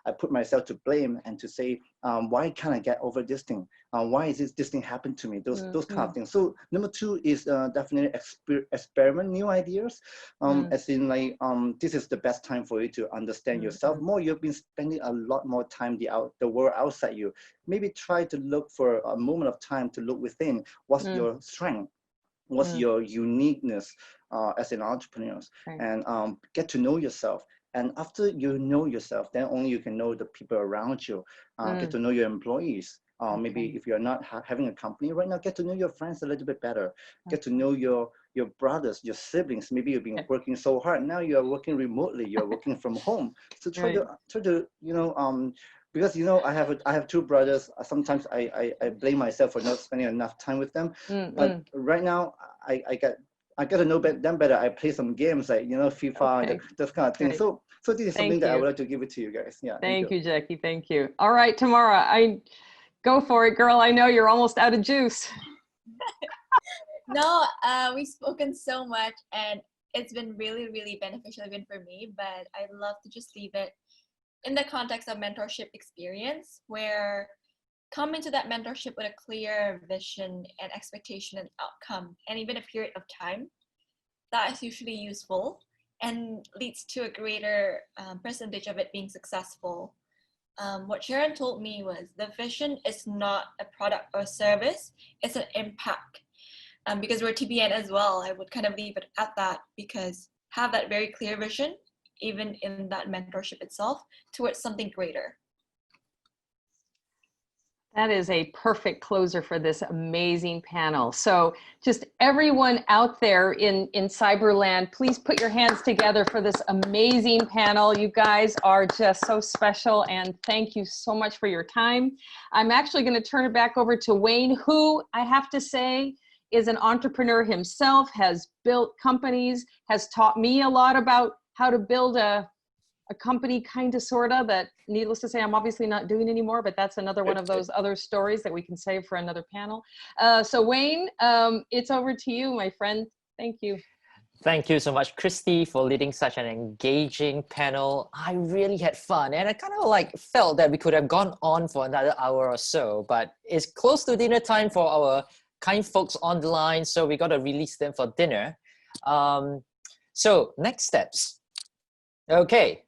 I put myself to blame and to say, why can't I get over this thing? Why is this thing happen to me? Those kind of things. So number two is definitely experiment new ideas. As in like, this is the best time for you to understand yourself more. You've been spending a lot more time the world outside you. Maybe try to look for a moment of time to look within. What's your strength? What's your uniqueness as an entrepreneur? And get to know yourself. And after you know yourself, then only you can know the people around you. Get to know your employees. Maybe if you're not having a company right now, get to know your friends a little bit better. Get to know your brothers, your siblings. Maybe you've been working so hard. Now you are working remotely. You're working from home. So try to you know, because you know I have two brothers. Sometimes I blame myself for not spending enough time with them. But right now I get to know them better. I play some games like, you know, FIFA, this kind of thing. So this is something that I would like to give it to you guys. Yeah. Thank you, Jackie. Thank you. All right, Tamara, go for it, girl. I know you're almost out of juice. No, we've spoken so much, and it's been really, really beneficial even for me, but I'd love to just leave it in the context of mentorship experience, where come into that mentorship with a clear vision and expectation and outcome, and even a period of time. That is usually useful and leads to a greater percentage of it being successful. What Sharon told me was the vision is not a product or service, it's an impact. Because we're TBN as well, I would kind of leave it at that, because have that very clear vision, even in that mentorship itself, towards something greater. That is a perfect closer for this amazing panel. So just everyone out there in Cyberland, please put your hands together for this amazing panel. You guys are just so special, and thank you so much for your time. I'm actually going to turn it back over to Wayne, who I have to say is an entrepreneur himself, has built companies, has taught me a lot about how to build a company, kind of, sort of, that needless to say, I'm obviously not doing anymore, but that's another one of those other stories that we can save for another panel. So Wayne, it's over to you, my friend. Thank you. Thank you so much, Christy, for leading such an engaging panel. I really had fun, and I kind of like felt that we could have gone on for another hour or so, but it's close to dinner time for our kind folks on the line, so we got to release them for dinner. So next steps. Okay.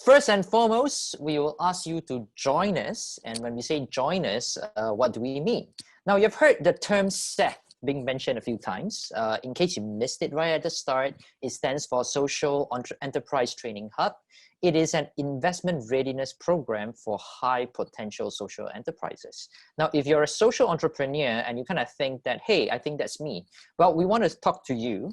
First and foremost, we will ask you to join us. And when we say join us, what do we mean? Now, you've heard the term SET being mentioned a few times. In case you missed it right at the start, it stands for Social Enterprise Training Hub. It is an investment readiness program for high potential social enterprises. Now, if you're a social entrepreneur and you kind of think that, hey, I think that's me, well, we want to talk to you.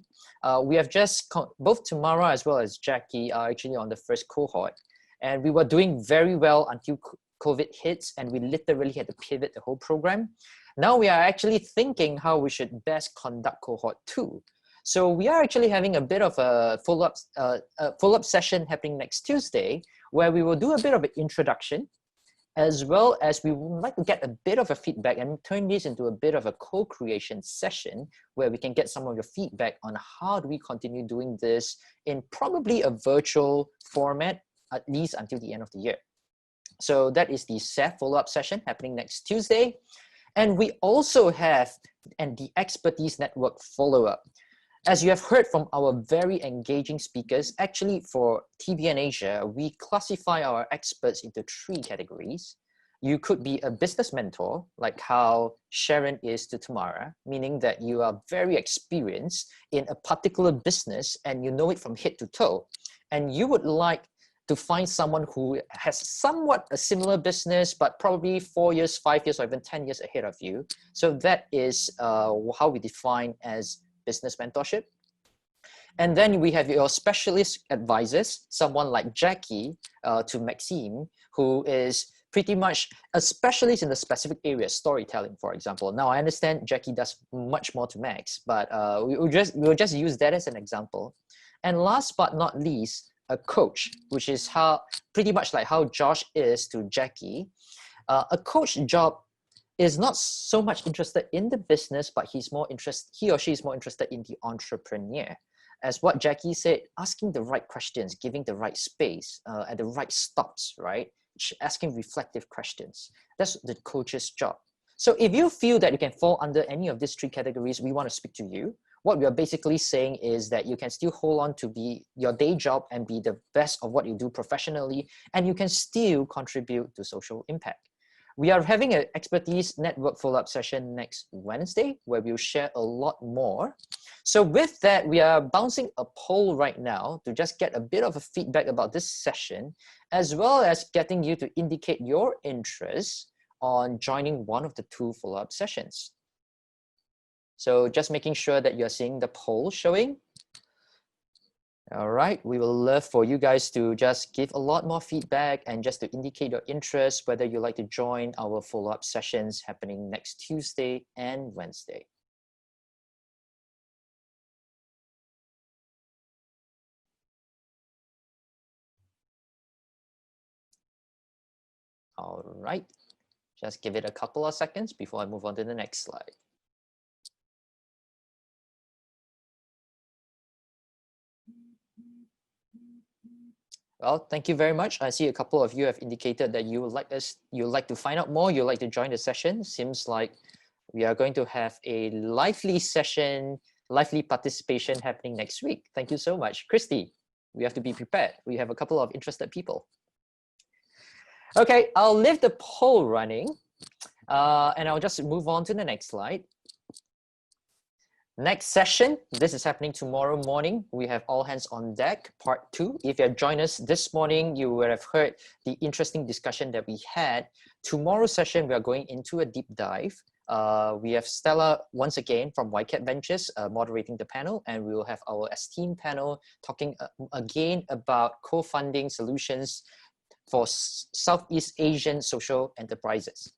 We have just, both Tamara as well as Jackie are actually on the first cohort, and we were doing very well until COVID hits, and we literally had to pivot the whole program. Now we are actually thinking how we should best conduct cohort 2. So we are actually having a bit of a follow-up session happening next Tuesday, where we will do a bit of an introduction, as well as we would like to get a bit of a feedback and turn this into a bit of a co-creation session where we can get some of your feedback on how do we continue doing this in probably a virtual format, at least until the end of the year. So that is the SEF follow-up session happening next Tuesday. And we also have the Expertise Network follow-up. As you have heard from our very engaging speakers, actually for TBNAsia, we classify our experts into 3 categories. You could be a business mentor, like how Sharon is to Tamara, meaning that you are very experienced in a particular business and you know it from head to toe. And you would like to find someone who has somewhat a similar business, but probably 4 years, 5 years, or even 10 years ahead of you. So that is how we define as business mentorship. And then we have your specialist advisors, someone like Jackie to Maxime, who is pretty much a specialist in the specific area, storytelling, for example. Now, I understand Jackie does much more to Max, but we'll just use that as an example. And last but not least, a coach, which is how pretty much like how Josh is to Jackie. A coach job is not so much interested in the business, but he or she is more interested in the entrepreneur. As what Jackie said, asking the right questions, giving the right space, at the right stops, right? Asking reflective questions. That's the coach's job. So if you feel that you can fall under any of these three categories, we want to speak to you. What we are basically saying is that you can still hold on to be your day job and be the best of what you do professionally, and you can still contribute to social impact. We are having an expertise network follow-up session next Wednesday where we'll share a lot more. So with that, we are bouncing a poll right now to just get a bit of a feedback about this session, as well as getting you to indicate your interest on joining one of the two follow-up sessions. So just making sure that you're seeing the poll showing. All right, we will love for you guys to just give a lot more feedback and just to indicate your interest, whether you'd like to join our follow-up sessions happening next Tuesday and Wednesday. All right, just give it a couple of seconds before I move on to the next slide. Well, thank you very much. I see a couple of you have indicated that you would like to find out more, you'd like to join the session. Seems like we are going to have a lively session, lively participation happening next week. Thank you so much. Christy, we have to be prepared. We have a couple of interested people. Okay, I'll leave the poll running and I'll just move on to the next slide. Next session, this is happening tomorrow morning. We have All Hands on Deck, part 2. If you have joined us this morning, you would have heard the interesting discussion that we had. Tomorrow's session, we are going into a deep dive. We have Stella, once again, from YCAT Ventures, moderating the panel, and we will have our esteemed panel talking again about co-funding solutions for Southeast Asian social enterprises.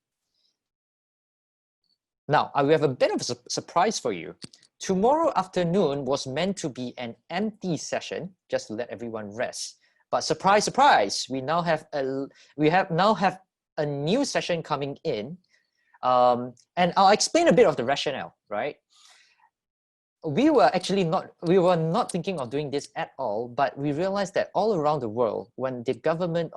Now, we have a bit of a surprise for you. Tomorrow afternoon was meant to be an empty session, just to let everyone rest. But surprise, surprise, we now have a new session coming in, and I'll explain a bit of the rationale. Right? We were not thinking of doing this at all, but we realized that all around the world, when the government,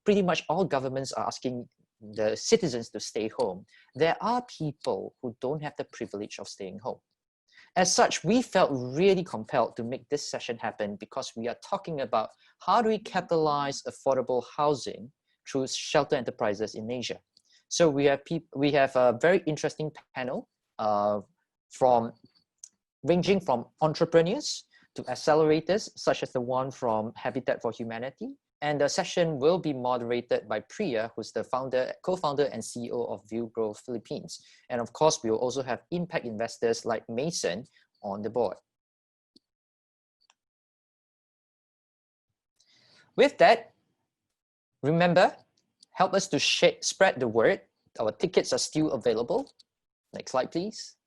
pretty much all governments are asking the citizens to stay home, there are people who don't have the privilege of staying home. As such, we felt really compelled to make this session happen because we are talking about how do we capitalize affordable housing through shelter enterprises in Asia. So we have a very interesting panel ranging from entrepreneurs to accelerators, such as the one from Habitat for Humanity. And the session will be moderated by Priya, who's the co-founder and CEO of View Growth Philippines. And of course, we will also have impact investors like Mason on the board. With that, remember, help us to spread the word. Our tickets are still available. Next slide, please.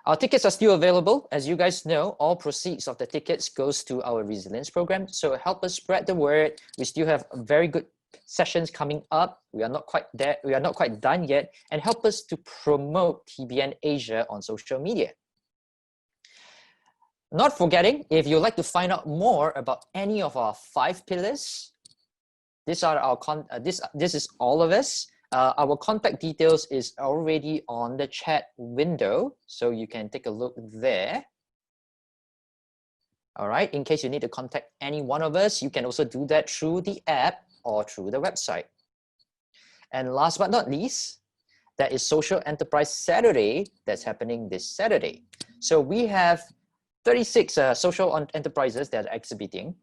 Our tickets are still available. As you guys know, all proceeds of the tickets goes to our resilience program. So help us spread the word. We still have very good sessions coming up. We are not quite there. We are not quite done yet. And help us to promote TBN Asia on social media. Not forgetting, if you'd like to find out more about any of our 5 pillars, this is all of us. Our contact details is already on the chat window, so you can take a look there. All right, in case you need to contact any one of us, you can also do that through the app or through the website. And last but not least, there is Social Enterprise Saturday that's happening this Saturday. So we have 36 social enterprises that are exhibiting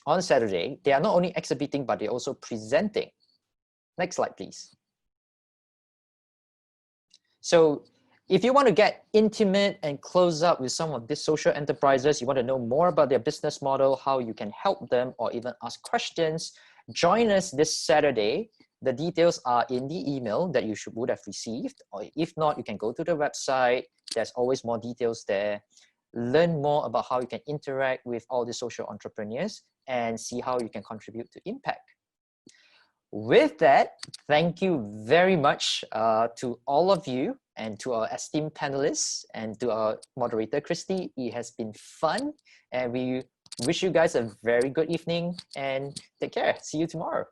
on Saturday. They are not only exhibiting, but they're also presenting. Next slide, please. So If you want to get intimate and close up with some of these social enterprises, you want to know more about their business model, how you can help them, or even ask questions, join us this Saturday. The details are in the email that you would have received, or if not, you can go to the website. There's always more details there. Learn more about how you can interact with all the social entrepreneurs and see how you can contribute to impact. With that, thank you very much to all of you and to our esteemed panelists and to our moderator, Christy. It has been fun, and we wish you guys a very good evening and take care. See you tomorrow.